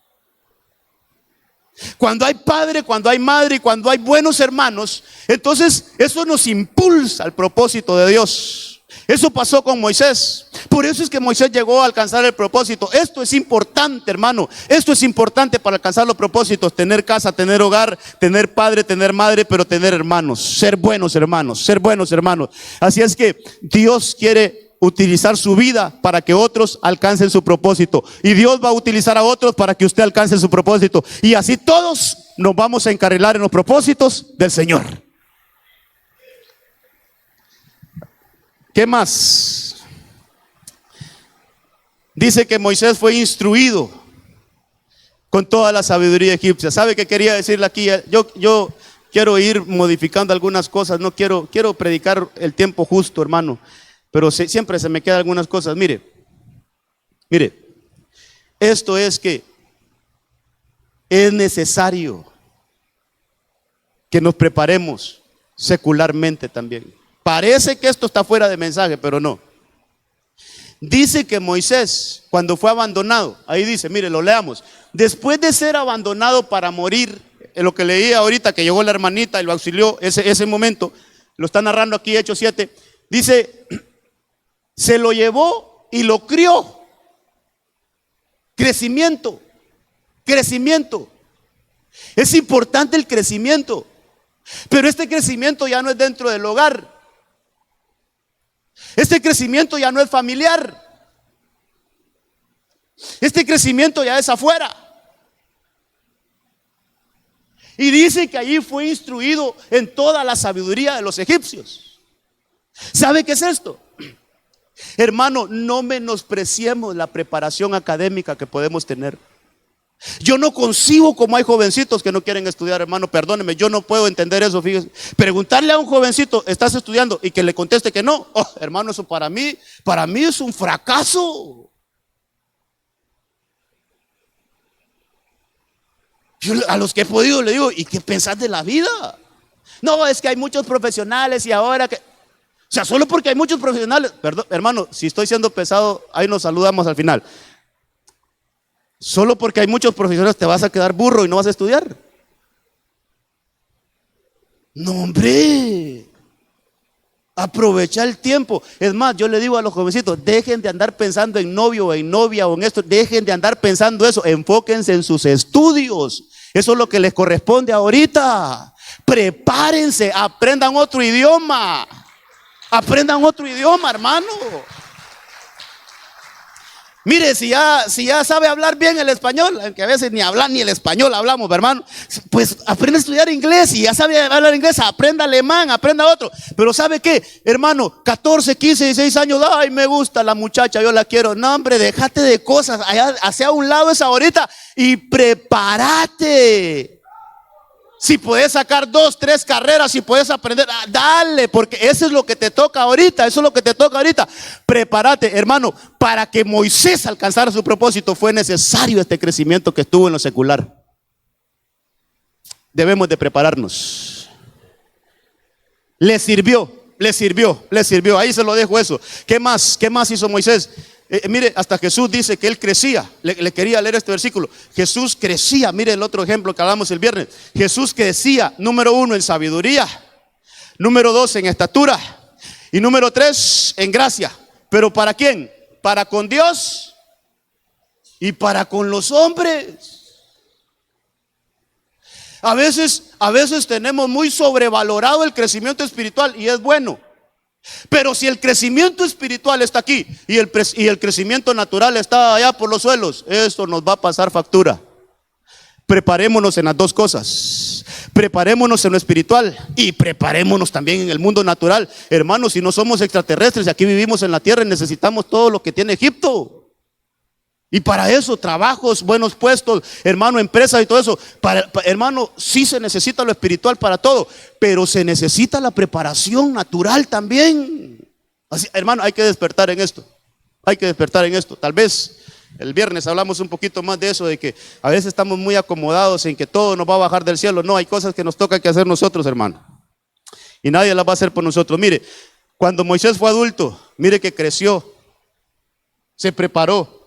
Cuando hay padre, cuando hay madre y cuando hay buenos hermanos, entonces eso nos impulsa al propósito de Dios. Eso pasó con Moisés. Por eso es que Moisés llegó a alcanzar el propósito. Esto es importante, hermano. Esto es importante para alcanzar los propósitos. Tener casa, tener hogar, tener padre, tener madre, pero tener hermanos. Ser buenos hermanos, ser buenos hermanos. Así es que Dios quiere utilizar su vida para que otros alcancen su propósito. Y Dios va a utilizar a otros para que usted alcance su propósito. Y así todos nos vamos a encarrilar en los propósitos del Señor. ¿Qué más? Dice que Moisés fue instruido con toda la sabiduría egipcia. ¿Sabe qué quería decirle aquí? Yo quiero ir modificando algunas cosas. No quiero predicar el tiempo justo, hermano. Pero siempre se me quedan algunas cosas. Mire, esto es que es necesario que nos preparemos secularmente también. Parece que esto está fuera de mensaje, pero no. Dice que Moisés, cuando fue abandonado, ahí dice, mire, lo leamos. Después de ser abandonado para morir, en lo que leí ahorita, que llegó la hermanita y lo auxilió, ese momento, lo está narrando aquí Hechos 7, dice, se lo llevó y lo crió. Crecimiento. Es importante el crecimiento, pero este crecimiento ya no es dentro del hogar. Este crecimiento ya no es familiar. Este crecimiento ya es afuera. Y dice que allí fue instruido en toda la sabiduría de los egipcios. ¿Sabe qué es esto? Hermano, no menospreciemos la preparación académica que podemos tener. Yo no concibo como hay jovencitos que no quieren estudiar, hermano, perdóneme, yo no puedo entender eso, fíjese. Preguntarle a un jovencito, ¿estás estudiando? Y que le conteste que no, hermano, eso para mí es un fracaso. Yo a los que he podido le digo, ¿y qué pensás de la vida? No, es que hay muchos profesionales y ahora que... O sea, solo porque hay muchos profesionales, perdón, hermano, si estoy siendo pesado, ahí nos saludamos al final. Solo porque hay muchos profesionales te vas a quedar burro y no vas a estudiar. No, hombre. Aprovecha el tiempo. Es más, yo le digo a los jovencitos, dejen de andar pensando en novio o en novia o en esto. Dejen de andar pensando eso. Enfóquense en sus estudios. Eso es lo que les corresponde ahorita. Prepárense, aprendan otro idioma. Aprendan otro idioma, hermano. Mire, si ya sabe hablar bien el español, aunque a veces ni hablar ni el español hablamos, hermano, pues aprende a estudiar inglés y ya sabe hablar inglés, aprenda alemán, aprenda otro. Pero ¿sabe qué, hermano? 14, 15, 16 años, ay, me gusta la muchacha, yo la quiero. No, hombre, déjate de cosas, allá, hacia un lado esa ahorita y prepárate. Si puedes sacar 2, 3 carreras, si puedes aprender, dale, porque eso es lo que te toca ahorita, eso es lo que te toca ahorita. Prepárate, hermano, para que Moisés alcanzara su propósito fue necesario este crecimiento que estuvo en lo secular. Debemos de prepararnos. Le sirvió, ahí se lo dejo eso. ¿Qué más hizo Moisés? Mire, hasta Jesús dice que él crecía. Le quería leer este versículo. Jesús crecía. Mire el otro ejemplo que hablamos el viernes. Jesús crecía, número 1, en sabiduría, número 2, en estatura, y número 3, en gracia. ¿Pero para quién? Para con Dios y para con los hombres. A veces tenemos muy sobrevalorado el crecimiento espiritual, y es bueno. Pero si el crecimiento espiritual está aquí y el crecimiento natural está allá por los suelos, esto nos va a pasar factura. Preparémonos en las dos cosas. Preparémonos en lo espiritual y preparémonos también en el mundo natural. Hermanos, si no somos extraterrestres y aquí vivimos en la tierra, necesitamos todo lo que tiene Egipto. Y para eso, trabajos, buenos puestos, hermano, empresas y todo eso. Hermano, sí se necesita lo espiritual para todo, pero se necesita la preparación natural también. Así, hermano, hay que despertar en esto. Hay que despertar en esto. Tal vez el viernes hablamos un poquito más de eso, de que a veces estamos muy acomodados en que todo nos va a bajar del cielo. No, hay cosas que nos toca que hacer nosotros, hermano. Y nadie las va a hacer por nosotros. Mire, cuando Moisés fue adulto, mire que creció, se preparó.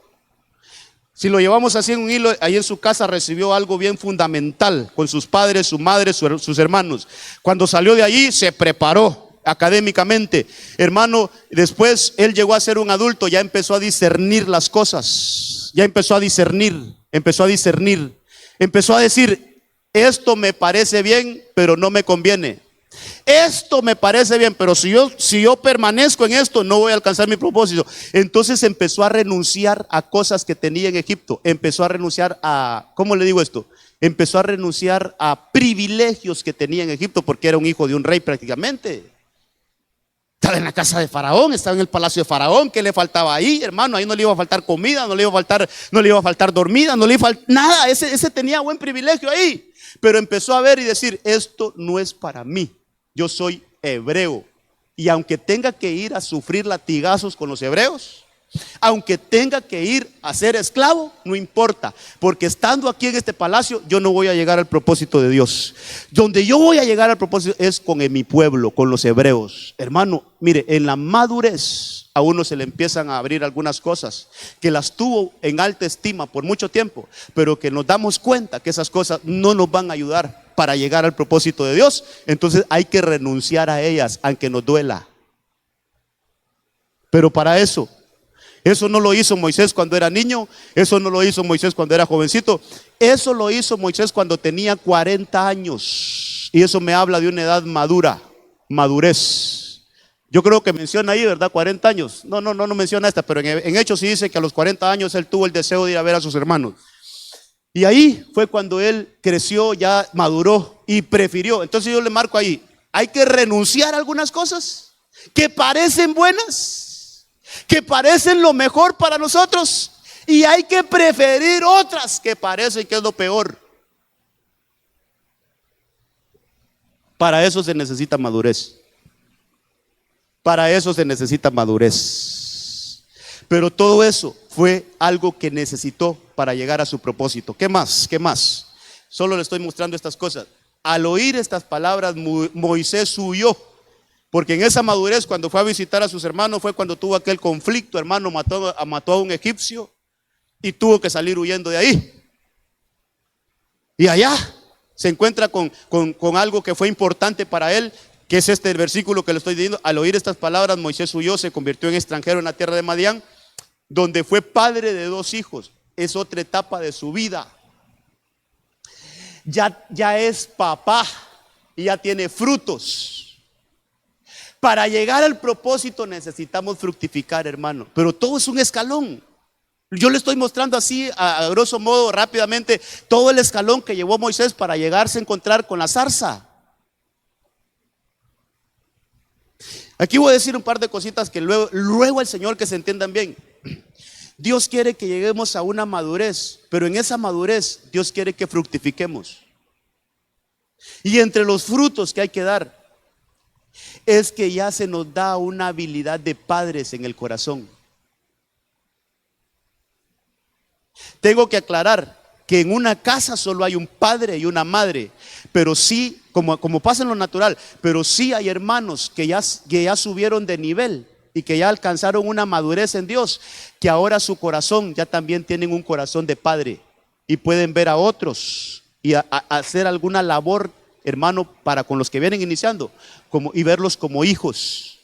Si lo llevamos así en un hilo, ahí en su casa recibió algo bien fundamental con sus padres, su madre, sus hermanos. Cuando salió de allí se preparó académicamente. Hermano, después él llegó a ser un adulto, ya empezó a discernir las cosas. Ya empezó a discernir. Empezó a decir, esto me parece bien, pero no me conviene. Esto me parece bien, pero si yo permanezco en esto, no voy a alcanzar mi propósito. Entonces empezó a renunciar a cosas que tenía en Egipto. Empezó a renunciar a, ¿cómo le digo esto? Empezó a renunciar a privilegios que tenía en Egipto, porque era un hijo de un rey prácticamente. Estaba en la casa de Faraón, estaba en el palacio de Faraón. ¿Qué le faltaba ahí, hermano? Ahí no le iba a faltar comida, no le iba a faltar dormida, no le iba a faltar nada. Ese tenía buen privilegio ahí. Pero empezó a ver y decir, esto no es para mí. Yo soy hebreo, y aunque tenga que ir a sufrir latigazos con los hebreos, aunque tenga que ir a ser esclavo, no importa, porque estando aquí en este palacio yo no voy a llegar al propósito de Dios. Donde yo voy a llegar al propósito es con mi pueblo, con los hebreos. Hermano, mire, en la madurez a uno se le empiezan a abrir algunas cosas que las tuvo en alta estima por mucho tiempo, pero que nos damos cuenta que esas cosas no nos van a ayudar para llegar al propósito de Dios. Entonces hay que renunciar a ellas, aunque nos duela. Pero para eso no lo hizo Moisés cuando era niño, eso no lo hizo Moisés cuando era jovencito, eso lo hizo Moisés cuando tenía 40 años. Y eso me habla de una edad madura, madurez. Yo creo que menciona ahí, ¿verdad? 40 años. No menciona esta, pero en Hechos sí dice que a los 40 años él tuvo el deseo de ir a ver a sus hermanos. Y ahí fue cuando él creció, ya maduró y prefirió. Entonces yo le marco ahí, hay que renunciar a algunas cosas que parecen buenas, que parecen lo mejor para nosotros, y hay que preferir otras que parecen que es lo peor. Para eso se necesita madurez. Para eso se necesita madurez. Pero todo eso fue algo que necesitó para llegar a su propósito. ¿Qué más? ¿Qué más? Solo le estoy mostrando estas cosas. Al oír estas palabras, Moisés huyó. Porque en esa madurez, cuando fue a visitar a sus hermanos, fue cuando tuvo aquel conflicto. Hermano, mató a un egipcio y tuvo que salir huyendo de ahí. Y allá se encuentra con algo que fue importante para él, que es este versículo que le estoy diciendo. Al oír estas palabras, Moisés huyó, se convirtió en extranjero en la tierra de Madián, donde fue padre de 2 hijos. Es otra etapa de su vida. Ya es papá y ya tiene frutos. Para llegar al propósito necesitamos fructificar, hermano. Pero todo es un escalón. Yo le estoy mostrando así, a grosso modo, rápidamente, todo el escalón que llevó Moisés para llegarse a encontrar con la zarza. Aquí voy a decir un par de cositas que luego el Señor, que se entiendan bien. Dios quiere que lleguemos a una madurez, pero en esa madurez Dios quiere que fructifiquemos. Y entre los frutos que hay que dar es que ya se nos da una habilidad de padres en el corazón. Tengo que aclarar que en una casa solo hay un padre y una madre, pero sí, como pasa en lo natural, pero sí hay hermanos que ya subieron de nivel y que ya alcanzaron una madurez en Dios, que ahora su corazón ya también tienen un corazón de padre y pueden ver a otros y hacer alguna labor, hermano, para con los que vienen iniciando, y verlos como hijos.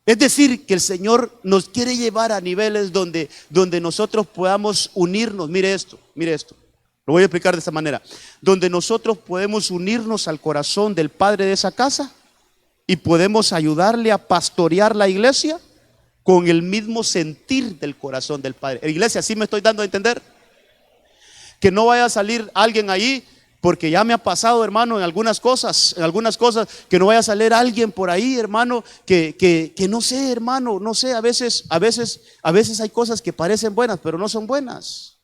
Es decir, que el Señor nos quiere llevar a niveles donde nosotros podamos unirnos. Mire esto, lo voy a explicar de esta manera. Donde nosotros podemos unirnos al corazón del padre de esa casa y podemos ayudarle a pastorear la iglesia con el mismo sentir del corazón del padre. En iglesia, ¿sí me estoy dando a entender? Que no vaya a salir alguien ahí, porque ya me ha pasado, hermano, en algunas cosas, que no vaya a salir alguien por ahí, hermano, que no sé, hermano, no sé, a veces hay cosas que parecen buenas, pero no son buenas.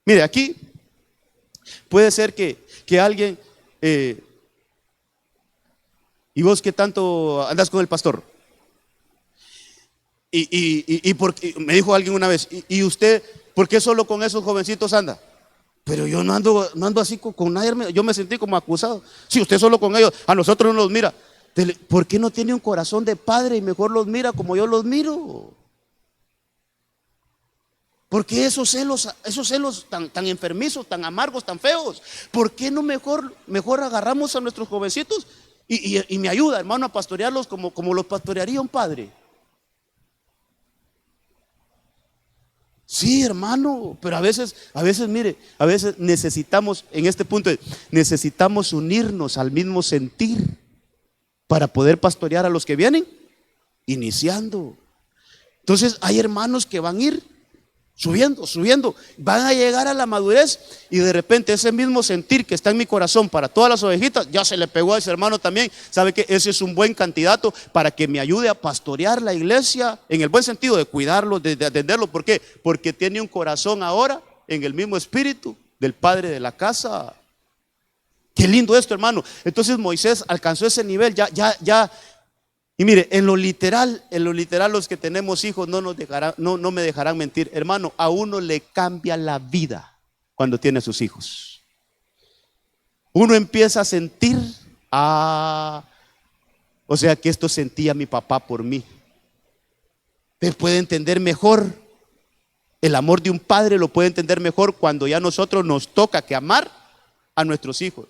Mire, aquí puede ser que alguien, y vos que tanto andas con el pastor, y porque, me dijo alguien una vez, y usted, ¿por qué solo con esos jovencitos anda? Pero yo no ando así con nadie. Yo me sentí como acusado. Si usted solo con ellos, a nosotros no los mira. ¿Por qué no tiene un corazón de padre y mejor los mira como yo los miro? ¿Por qué esos celos tan enfermizos, tan amargos, tan feos? ¿Por qué no mejor agarramos a nuestros jovencitos y me ayuda, hermano, a pastorearlos como los pastorearía un padre? Sí, hermano, pero a veces, mire, a veces necesitamos, en este punto, necesitamos unirnos al mismo sentir para poder pastorear a los que vienen iniciando. Entonces hay hermanos que van a ir subiendo, van a llegar a la madurez y de repente ese mismo sentir que está en mi corazón para todas las ovejitas, ya se le pegó a ese hermano también. ¿Sabe que ese es un buen candidato para que me ayude a pastorear la iglesia en el buen sentido de cuidarlo, de atenderlo? ¿Por qué? Porque tiene un corazón ahora en el mismo espíritu del padre de la casa. Qué lindo esto, hermano. Entonces Moisés alcanzó ese nivel, ya. Y mire, en lo literal, los que tenemos hijos no me dejarán mentir, hermano. A uno le cambia la vida cuando tiene sus hijos. Uno empieza a sentir, o sea que esto sentía mi papá por mí. Él puede entender mejor el amor de un padre, lo puede entender mejor cuando ya a nosotros nos toca que amar a nuestros hijos.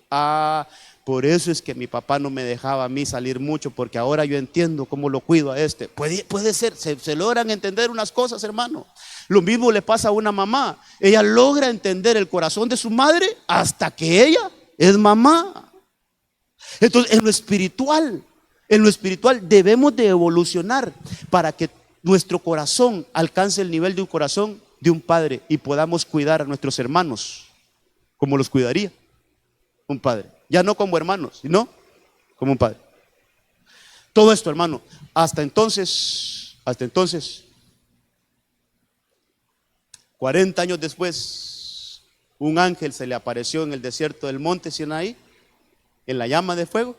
Por eso es que mi papá no me dejaba a mí salir mucho, porque ahora yo entiendo cómo lo cuido a este. Puede ser, se logran entender unas cosas, hermano. Lo mismo le pasa a una mamá. Ella logra entender el corazón de su madre hasta que ella es mamá. Entonces, en lo espiritual debemos de evolucionar para que nuestro corazón alcance el nivel de un corazón de un padre y podamos cuidar a nuestros hermanos como los cuidaría un padre. Ya no como hermanos, sino como un padre. Todo esto, hermano, hasta entonces, 40 años después, un ángel se le apareció en el desierto del monte Sinaí, en la llama de fuego,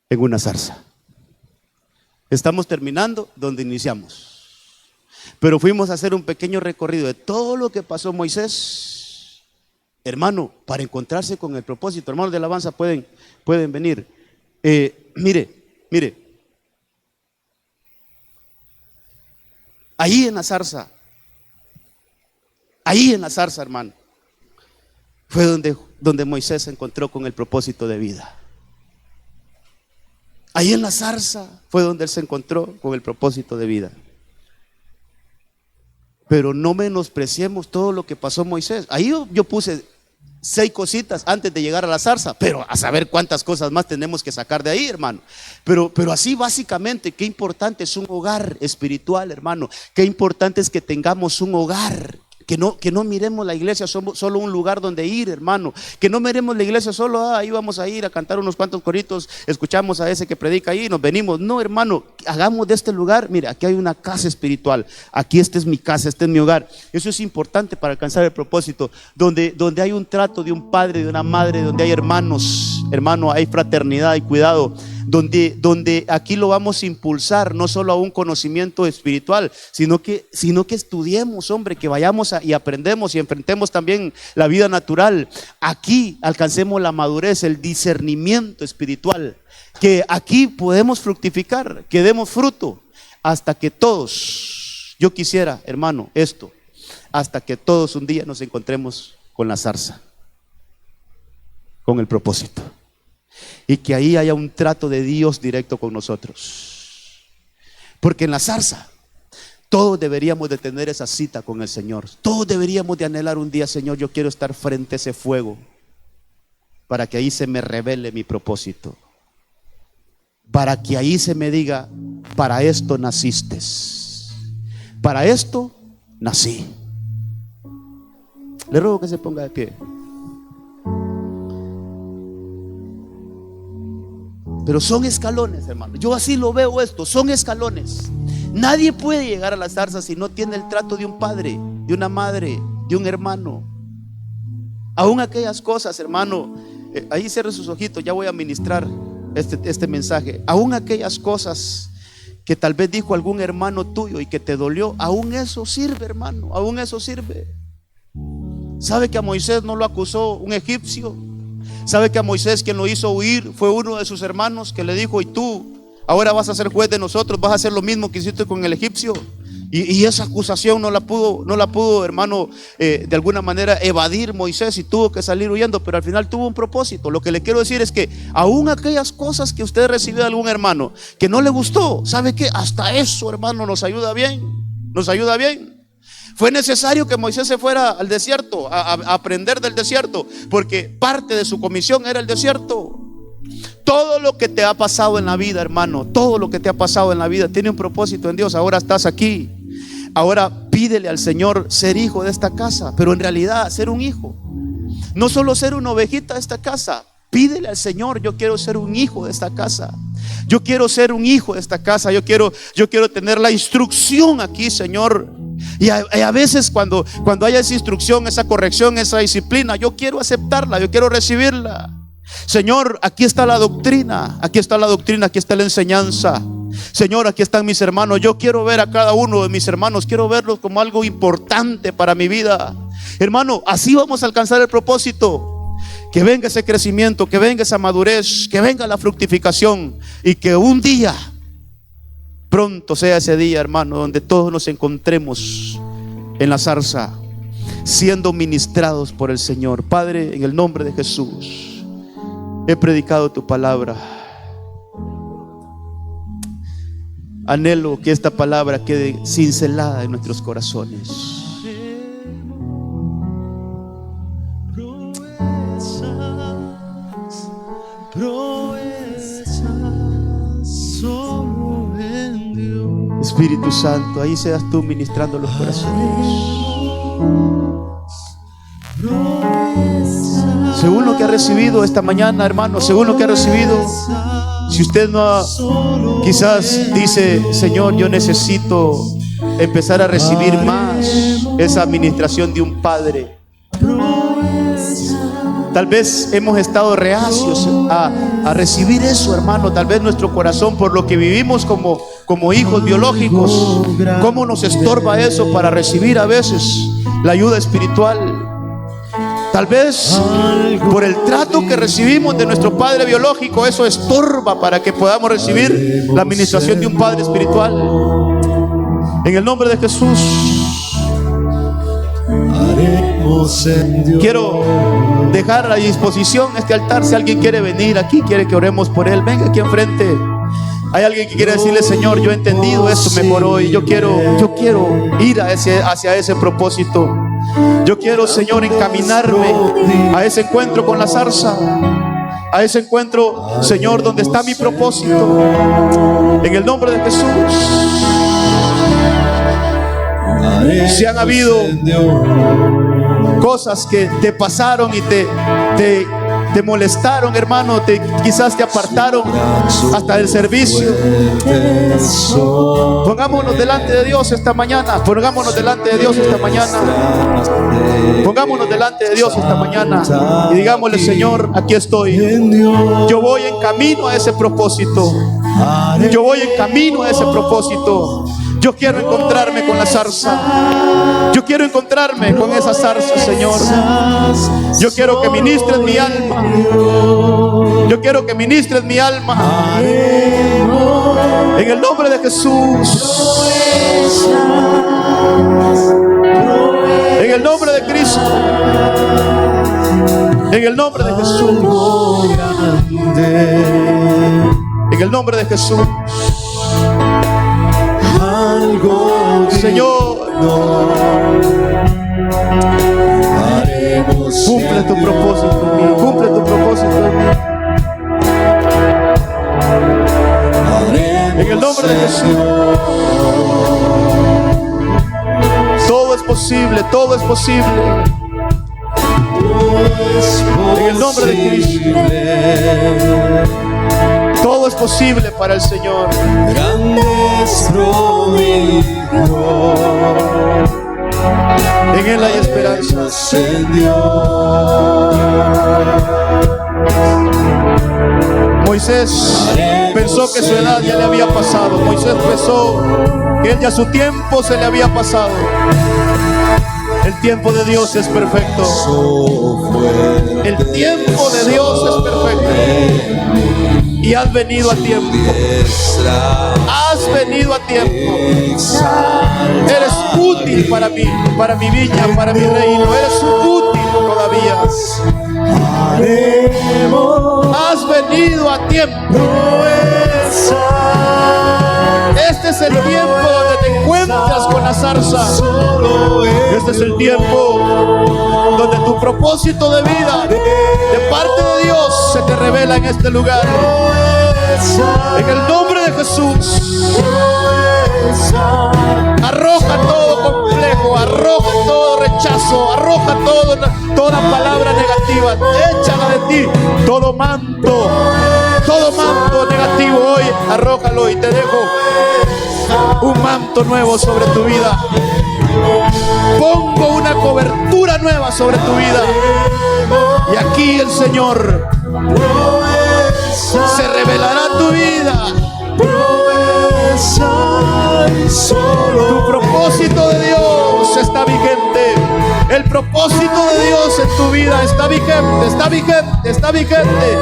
en una zarza. Estamos terminando donde iniciamos, pero fuimos a hacer un pequeño recorrido de todo lo que pasó Moisés, hermano, para encontrarse con el propósito. Hermanos de alabanza, pueden venir. Mire, ahí en la zarza, hermano, fue donde Moisés se encontró con el propósito de vida. Ahí en la zarza fue donde él se encontró con el propósito de vida. Pero no menospreciemos todo lo que pasó Moisés. Ahí yo puse 6 cositas antes de llegar a la zarza, pero a saber cuántas cosas más tenemos que sacar de ahí, hermano. Pero así básicamente, qué importante es un hogar espiritual, hermano. Qué importante es que tengamos un hogar. Que no miremos la iglesia solo un lugar donde ir, hermano. Que no miremos la iglesia solo, ahí vamos a ir a cantar unos cuantos coritos, escuchamos a ese que predica ahí y nos venimos. No, hermano, hagamos de este lugar, mira, aquí hay una casa espiritual. Aquí esta es mi casa, este es mi hogar. Eso es importante para alcanzar el propósito. Donde hay un trato de un padre, de una madre, donde hay hermanos, hermano, hay fraternidad y cuidado. Donde aquí lo vamos a impulsar no solo a un conocimiento espiritual, sino que estudiemos, hombre, que vayamos y aprendemos y enfrentemos también la vida natural. Aquí alcancemos la madurez, el discernimiento espiritual, que aquí podemos fructificar, que demos fruto hasta que todos, yo quisiera, hermano, esto, hasta que todos un día nos encontremos con la zarza, con el propósito. Y que ahí haya un trato de Dios directo con nosotros. Porque en la zarza todos deberíamos de tener esa cita con el Señor. Todos deberíamos de anhelar un día: Señor, yo quiero estar frente a ese fuego, para que ahí se me revele mi propósito, para que ahí se me diga: para esto naciste, para esto nací. Le ruego que se ponga de pie. Pero son escalones, hermano. Yo así lo veo esto, son escalones. Nadie puede llegar a la zarza si no tiene el trato de un padre, de una madre, de un hermano. Aún aquellas cosas, hermano, ahí cierre sus ojitos, ya voy a ministrar este mensaje. Aún aquellas cosas que tal vez dijo algún hermano tuyo y que te dolió, aún eso sirve, hermano, aún eso sirve. ¿Sabe que a Moisés no lo acusó un egipcio? ¿Sabe que a Moisés quien lo hizo huir fue uno de sus hermanos, que le dijo: y tú ahora vas a ser juez de nosotros, vas a hacer lo mismo que hiciste con el egipcio? Y esa acusación no la pudo, hermano, de alguna manera evadir Moisés, y tuvo que salir huyendo, pero al final tuvo un propósito. Lo que le quiero decir es que aún aquellas cosas que usted recibió de algún hermano que no le gustó, ¿sabe qué? Hasta eso, hermano, nos ayuda bien. Fue necesario que Moisés se fuera al desierto a aprender del desierto, porque parte de su comisión era el desierto. Todo lo que te ha pasado en la vida, hermano, todo lo que te ha pasado en la vida tiene un propósito en Dios. Ahora estás aquí. Ahora pídele al Señor ser hijo de esta casa, pero en realidad ser un hijo. No solo ser una ovejita de esta casa. Pídele al Señor: yo quiero ser un hijo de esta casa. Yo quiero ser un hijo de esta casa. Yo quiero tener la instrucción aquí, Señor. Y a veces cuando haya esa instrucción, esa corrección, esa disciplina, yo quiero aceptarla, yo quiero recibirla. Señor, aquí está la doctrina, aquí está la enseñanza. Señor, aquí están mis hermanos. Yo quiero ver a cada uno de mis hermanos, quiero verlos como algo importante para mi vida. Hermano, así vamos a alcanzar el propósito. Que venga ese crecimiento, que venga esa madurez, que venga la fructificación, y que un día, pronto sea ese día, hermano, donde todos nos encontremos en la zarza, siendo ministrados por el Señor. Padre, en el nombre de Jesús, he predicado tu palabra. Anhelo que esta palabra quede cincelada en nuestros corazones. Espíritu Santo, ahí seas tú ministrando los corazones. Según lo que ha recibido esta mañana, hermano, según lo que ha recibido, si usted quizás dice: Señor, yo necesito empezar a recibir más esa administración de un padre. Tal vez hemos estado reacios a recibir eso, hermano. Tal vez nuestro corazón, por lo que vivimos como hijos biológicos, cómo nos estorba eso para recibir a veces la ayuda espiritual. Tal vez por el trato que recibimos de nuestro padre biológico, eso estorba para que podamos recibir la administración de un padre espiritual. En el nombre de Jesús, quiero dejar a la disposición este altar. Si alguien quiere venir aquí, quiere que oremos por él, venga aquí enfrente. Hay alguien que quiere decirle: Señor, yo he entendido esto mejor hoy. Yo quiero ir hacia ese propósito. Yo quiero, Señor, encaminarme a ese encuentro con la zarza, a ese encuentro, Señor, donde está mi propósito. En el nombre de Jesús. Si han habido cosas que te pasaron y te molestaron, hermano, quizás te apartaron hasta del servicio, pongámonos delante de Dios esta mañana. Pongámonos delante de Dios esta mañana. Pongámonos delante de Dios esta mañana y digámosle: Señor, aquí estoy. Yo voy en camino a ese propósito. Yo voy en camino a ese propósito. Yo quiero encontrarme con la zarza. Yo quiero encontrarme con esa zarza, Señor. Yo quiero que ministres mi alma. Yo quiero que ministres mi alma. En el nombre de Jesús. En el nombre de Cristo. En el nombre de Jesús. En el nombre de Jesús. Señor, cumple tu propósito en mí. Cumple tu propósito en mí. En el nombre de Jesús. Todo es posible, todo es posible. En el nombre de Cristo. Todo es posible para el Señor. Grande es promijo. En Él hay esperanza. Moisés pensó que su edad ya le había pasado. Moisés pensó que él ya su tiempo se le había pasado. El tiempo de Dios es perfecto. El tiempo de Dios es perfecto. Y has venido a tiempo. Has venido a tiempo. Eres útil para mí, para mi viña, para mi reino. Eres útil todavía. Has venido a tiempo. Este es el tiempo donde te encuentras con la zarza. Este es el tiempo donde tu propósito de vida de parte de Dios se te revela en este lugar. En el nombre de Jesús. Arroja todo complejo, arroja todo rechazo, arroja toda palabra negativa, échala de ti, todo manto negativo hoy, arrójalo y te dejo un manto nuevo sobre tu vida. Pongo una cobertura nueva sobre tu vida. Y aquí el Señor se revelará tu vida. Tu propósito de Dios está vigente. El propósito de Dios en tu vida está vigente, está vigente, está vigente.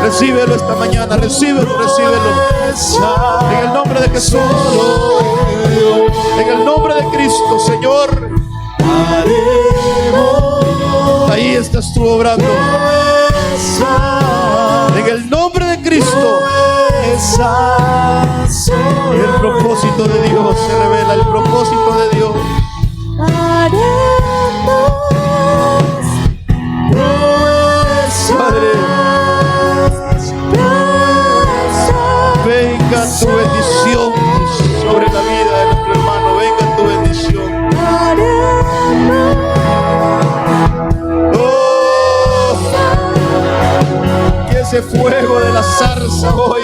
Recíbelo esta mañana, recíbelo. En el nombre de Jesús. En el nombre de Cristo, Señor. Ahí estás tú obrando. En el nombre de Cristo. El propósito de Dios se revela, el propósito de Dios. Padre, venga tu bendición sobre la vida de nuestro hermano. Venga tu bendición. Oh, que ese fuego de la zarza hoy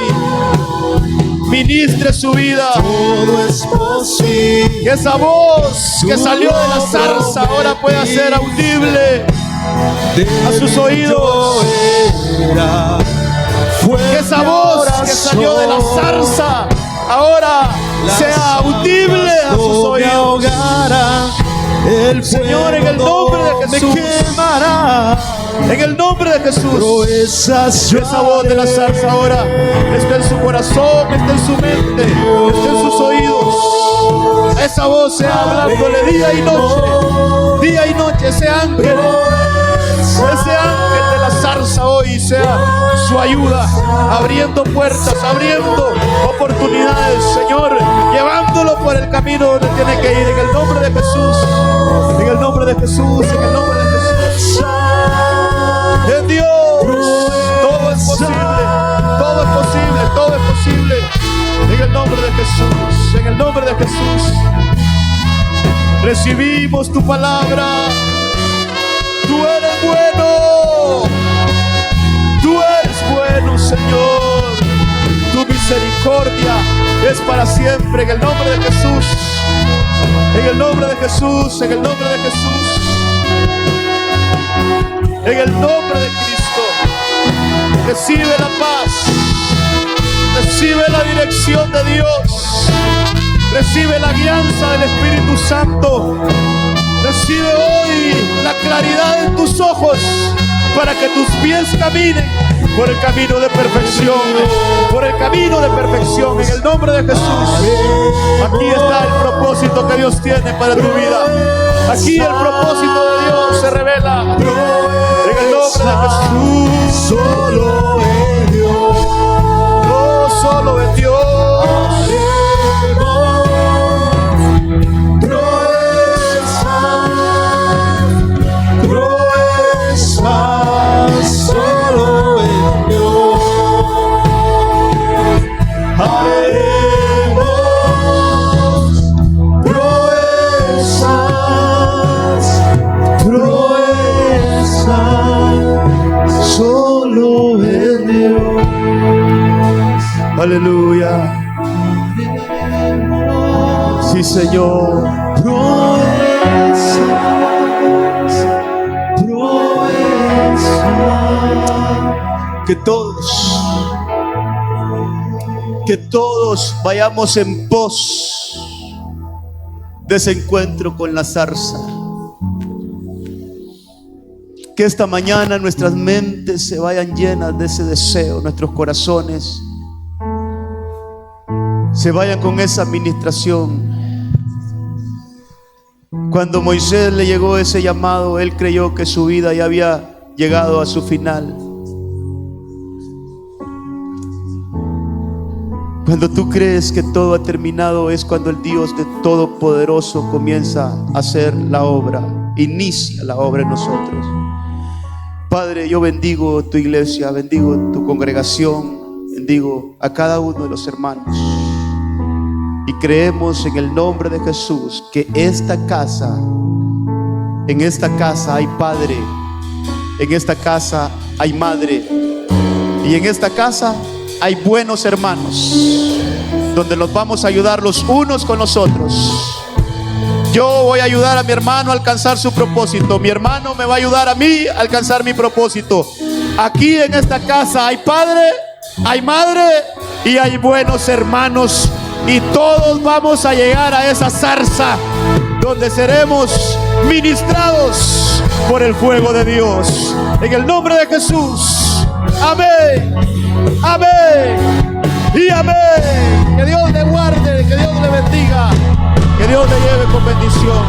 ministre su vida. Todo es posible. Que esa voz que salió de la zarza ahora pueda ser audible a sus oídos. Que esa voz que salió de la zarza ahora sea audible a sus oídos. El Señor, en el nombre de Jesús. En el nombre de Jesús. Esa voz de la zarza ahora está en su corazón, está en su mente, está en sus oídos. Esa voz sea hablándole día y noche, ese ángel de la zarza hoy sea su ayuda, abriendo puertas, abriendo oportunidades, Señor, llevándolo por el camino donde tiene que ir, en el nombre de Jesús, en el nombre de Jesús, en el nombre de Jesús. En Dios, todo es posible, todo es posible, todo es posible, en el nombre de Jesús, en el nombre de Jesús. Recibimos tu palabra. Tú eres bueno. Tú eres bueno, Señor. Tu misericordia es para siempre. En el nombre de Jesús. En el nombre de Jesús. En el nombre de Jesús. En el nombre de Cristo. Recibe la paz. Recibe la dirección de Dios. Recibe la guianza del Espíritu Santo. Recibe hoy la claridad en tus ojos para que tus pies caminen por el camino de perfección. Por el camino de perfección. En el nombre de Jesús. Aquí está el propósito que Dios tiene para tu vida. Aquí el propósito de Dios se revela. En el nombre de Jesús. Solo en Dios. Oh, solo en Dios. Solo en Dios haremos proezas, proezas, solo en Dios. Aleluya. Sí, Señor. Proezas, proezas. Que todos vayamos en pos de ese encuentro con la zarza. Que esta mañana nuestras mentes se vayan llenas de ese deseo, nuestros corazones se vayan con esa administración. Cuando Moisés le llegó ese llamado, él creyó que su vida ya había llegado a su final. Cuando tú crees que todo ha terminado, es cuando el Dios de Todopoderoso comienza a hacer la obra, inicia la obra en nosotros. Padre, yo bendigo tu iglesia, bendigo tu congregación, bendigo a cada uno de los hermanos. Y creemos en el nombre de Jesús que en esta casa hay padre, en esta casa hay madre, y en esta casa hay buenos hermanos, donde nos vamos a ayudar los unos con los otros. Yo voy a ayudar a mi hermano a alcanzar su propósito. Mi hermano me va a ayudar a mí a alcanzar mi propósito. Aquí en esta casa hay padre, hay madre y hay buenos hermanos. Y todos vamos a llegar a esa zarza donde seremos ministrados por el fuego de Dios. En el nombre de Jesús. Amén. Amén. Y amén. Que Dios le guarde, que Dios le bendiga, que Dios le lleve con bendición.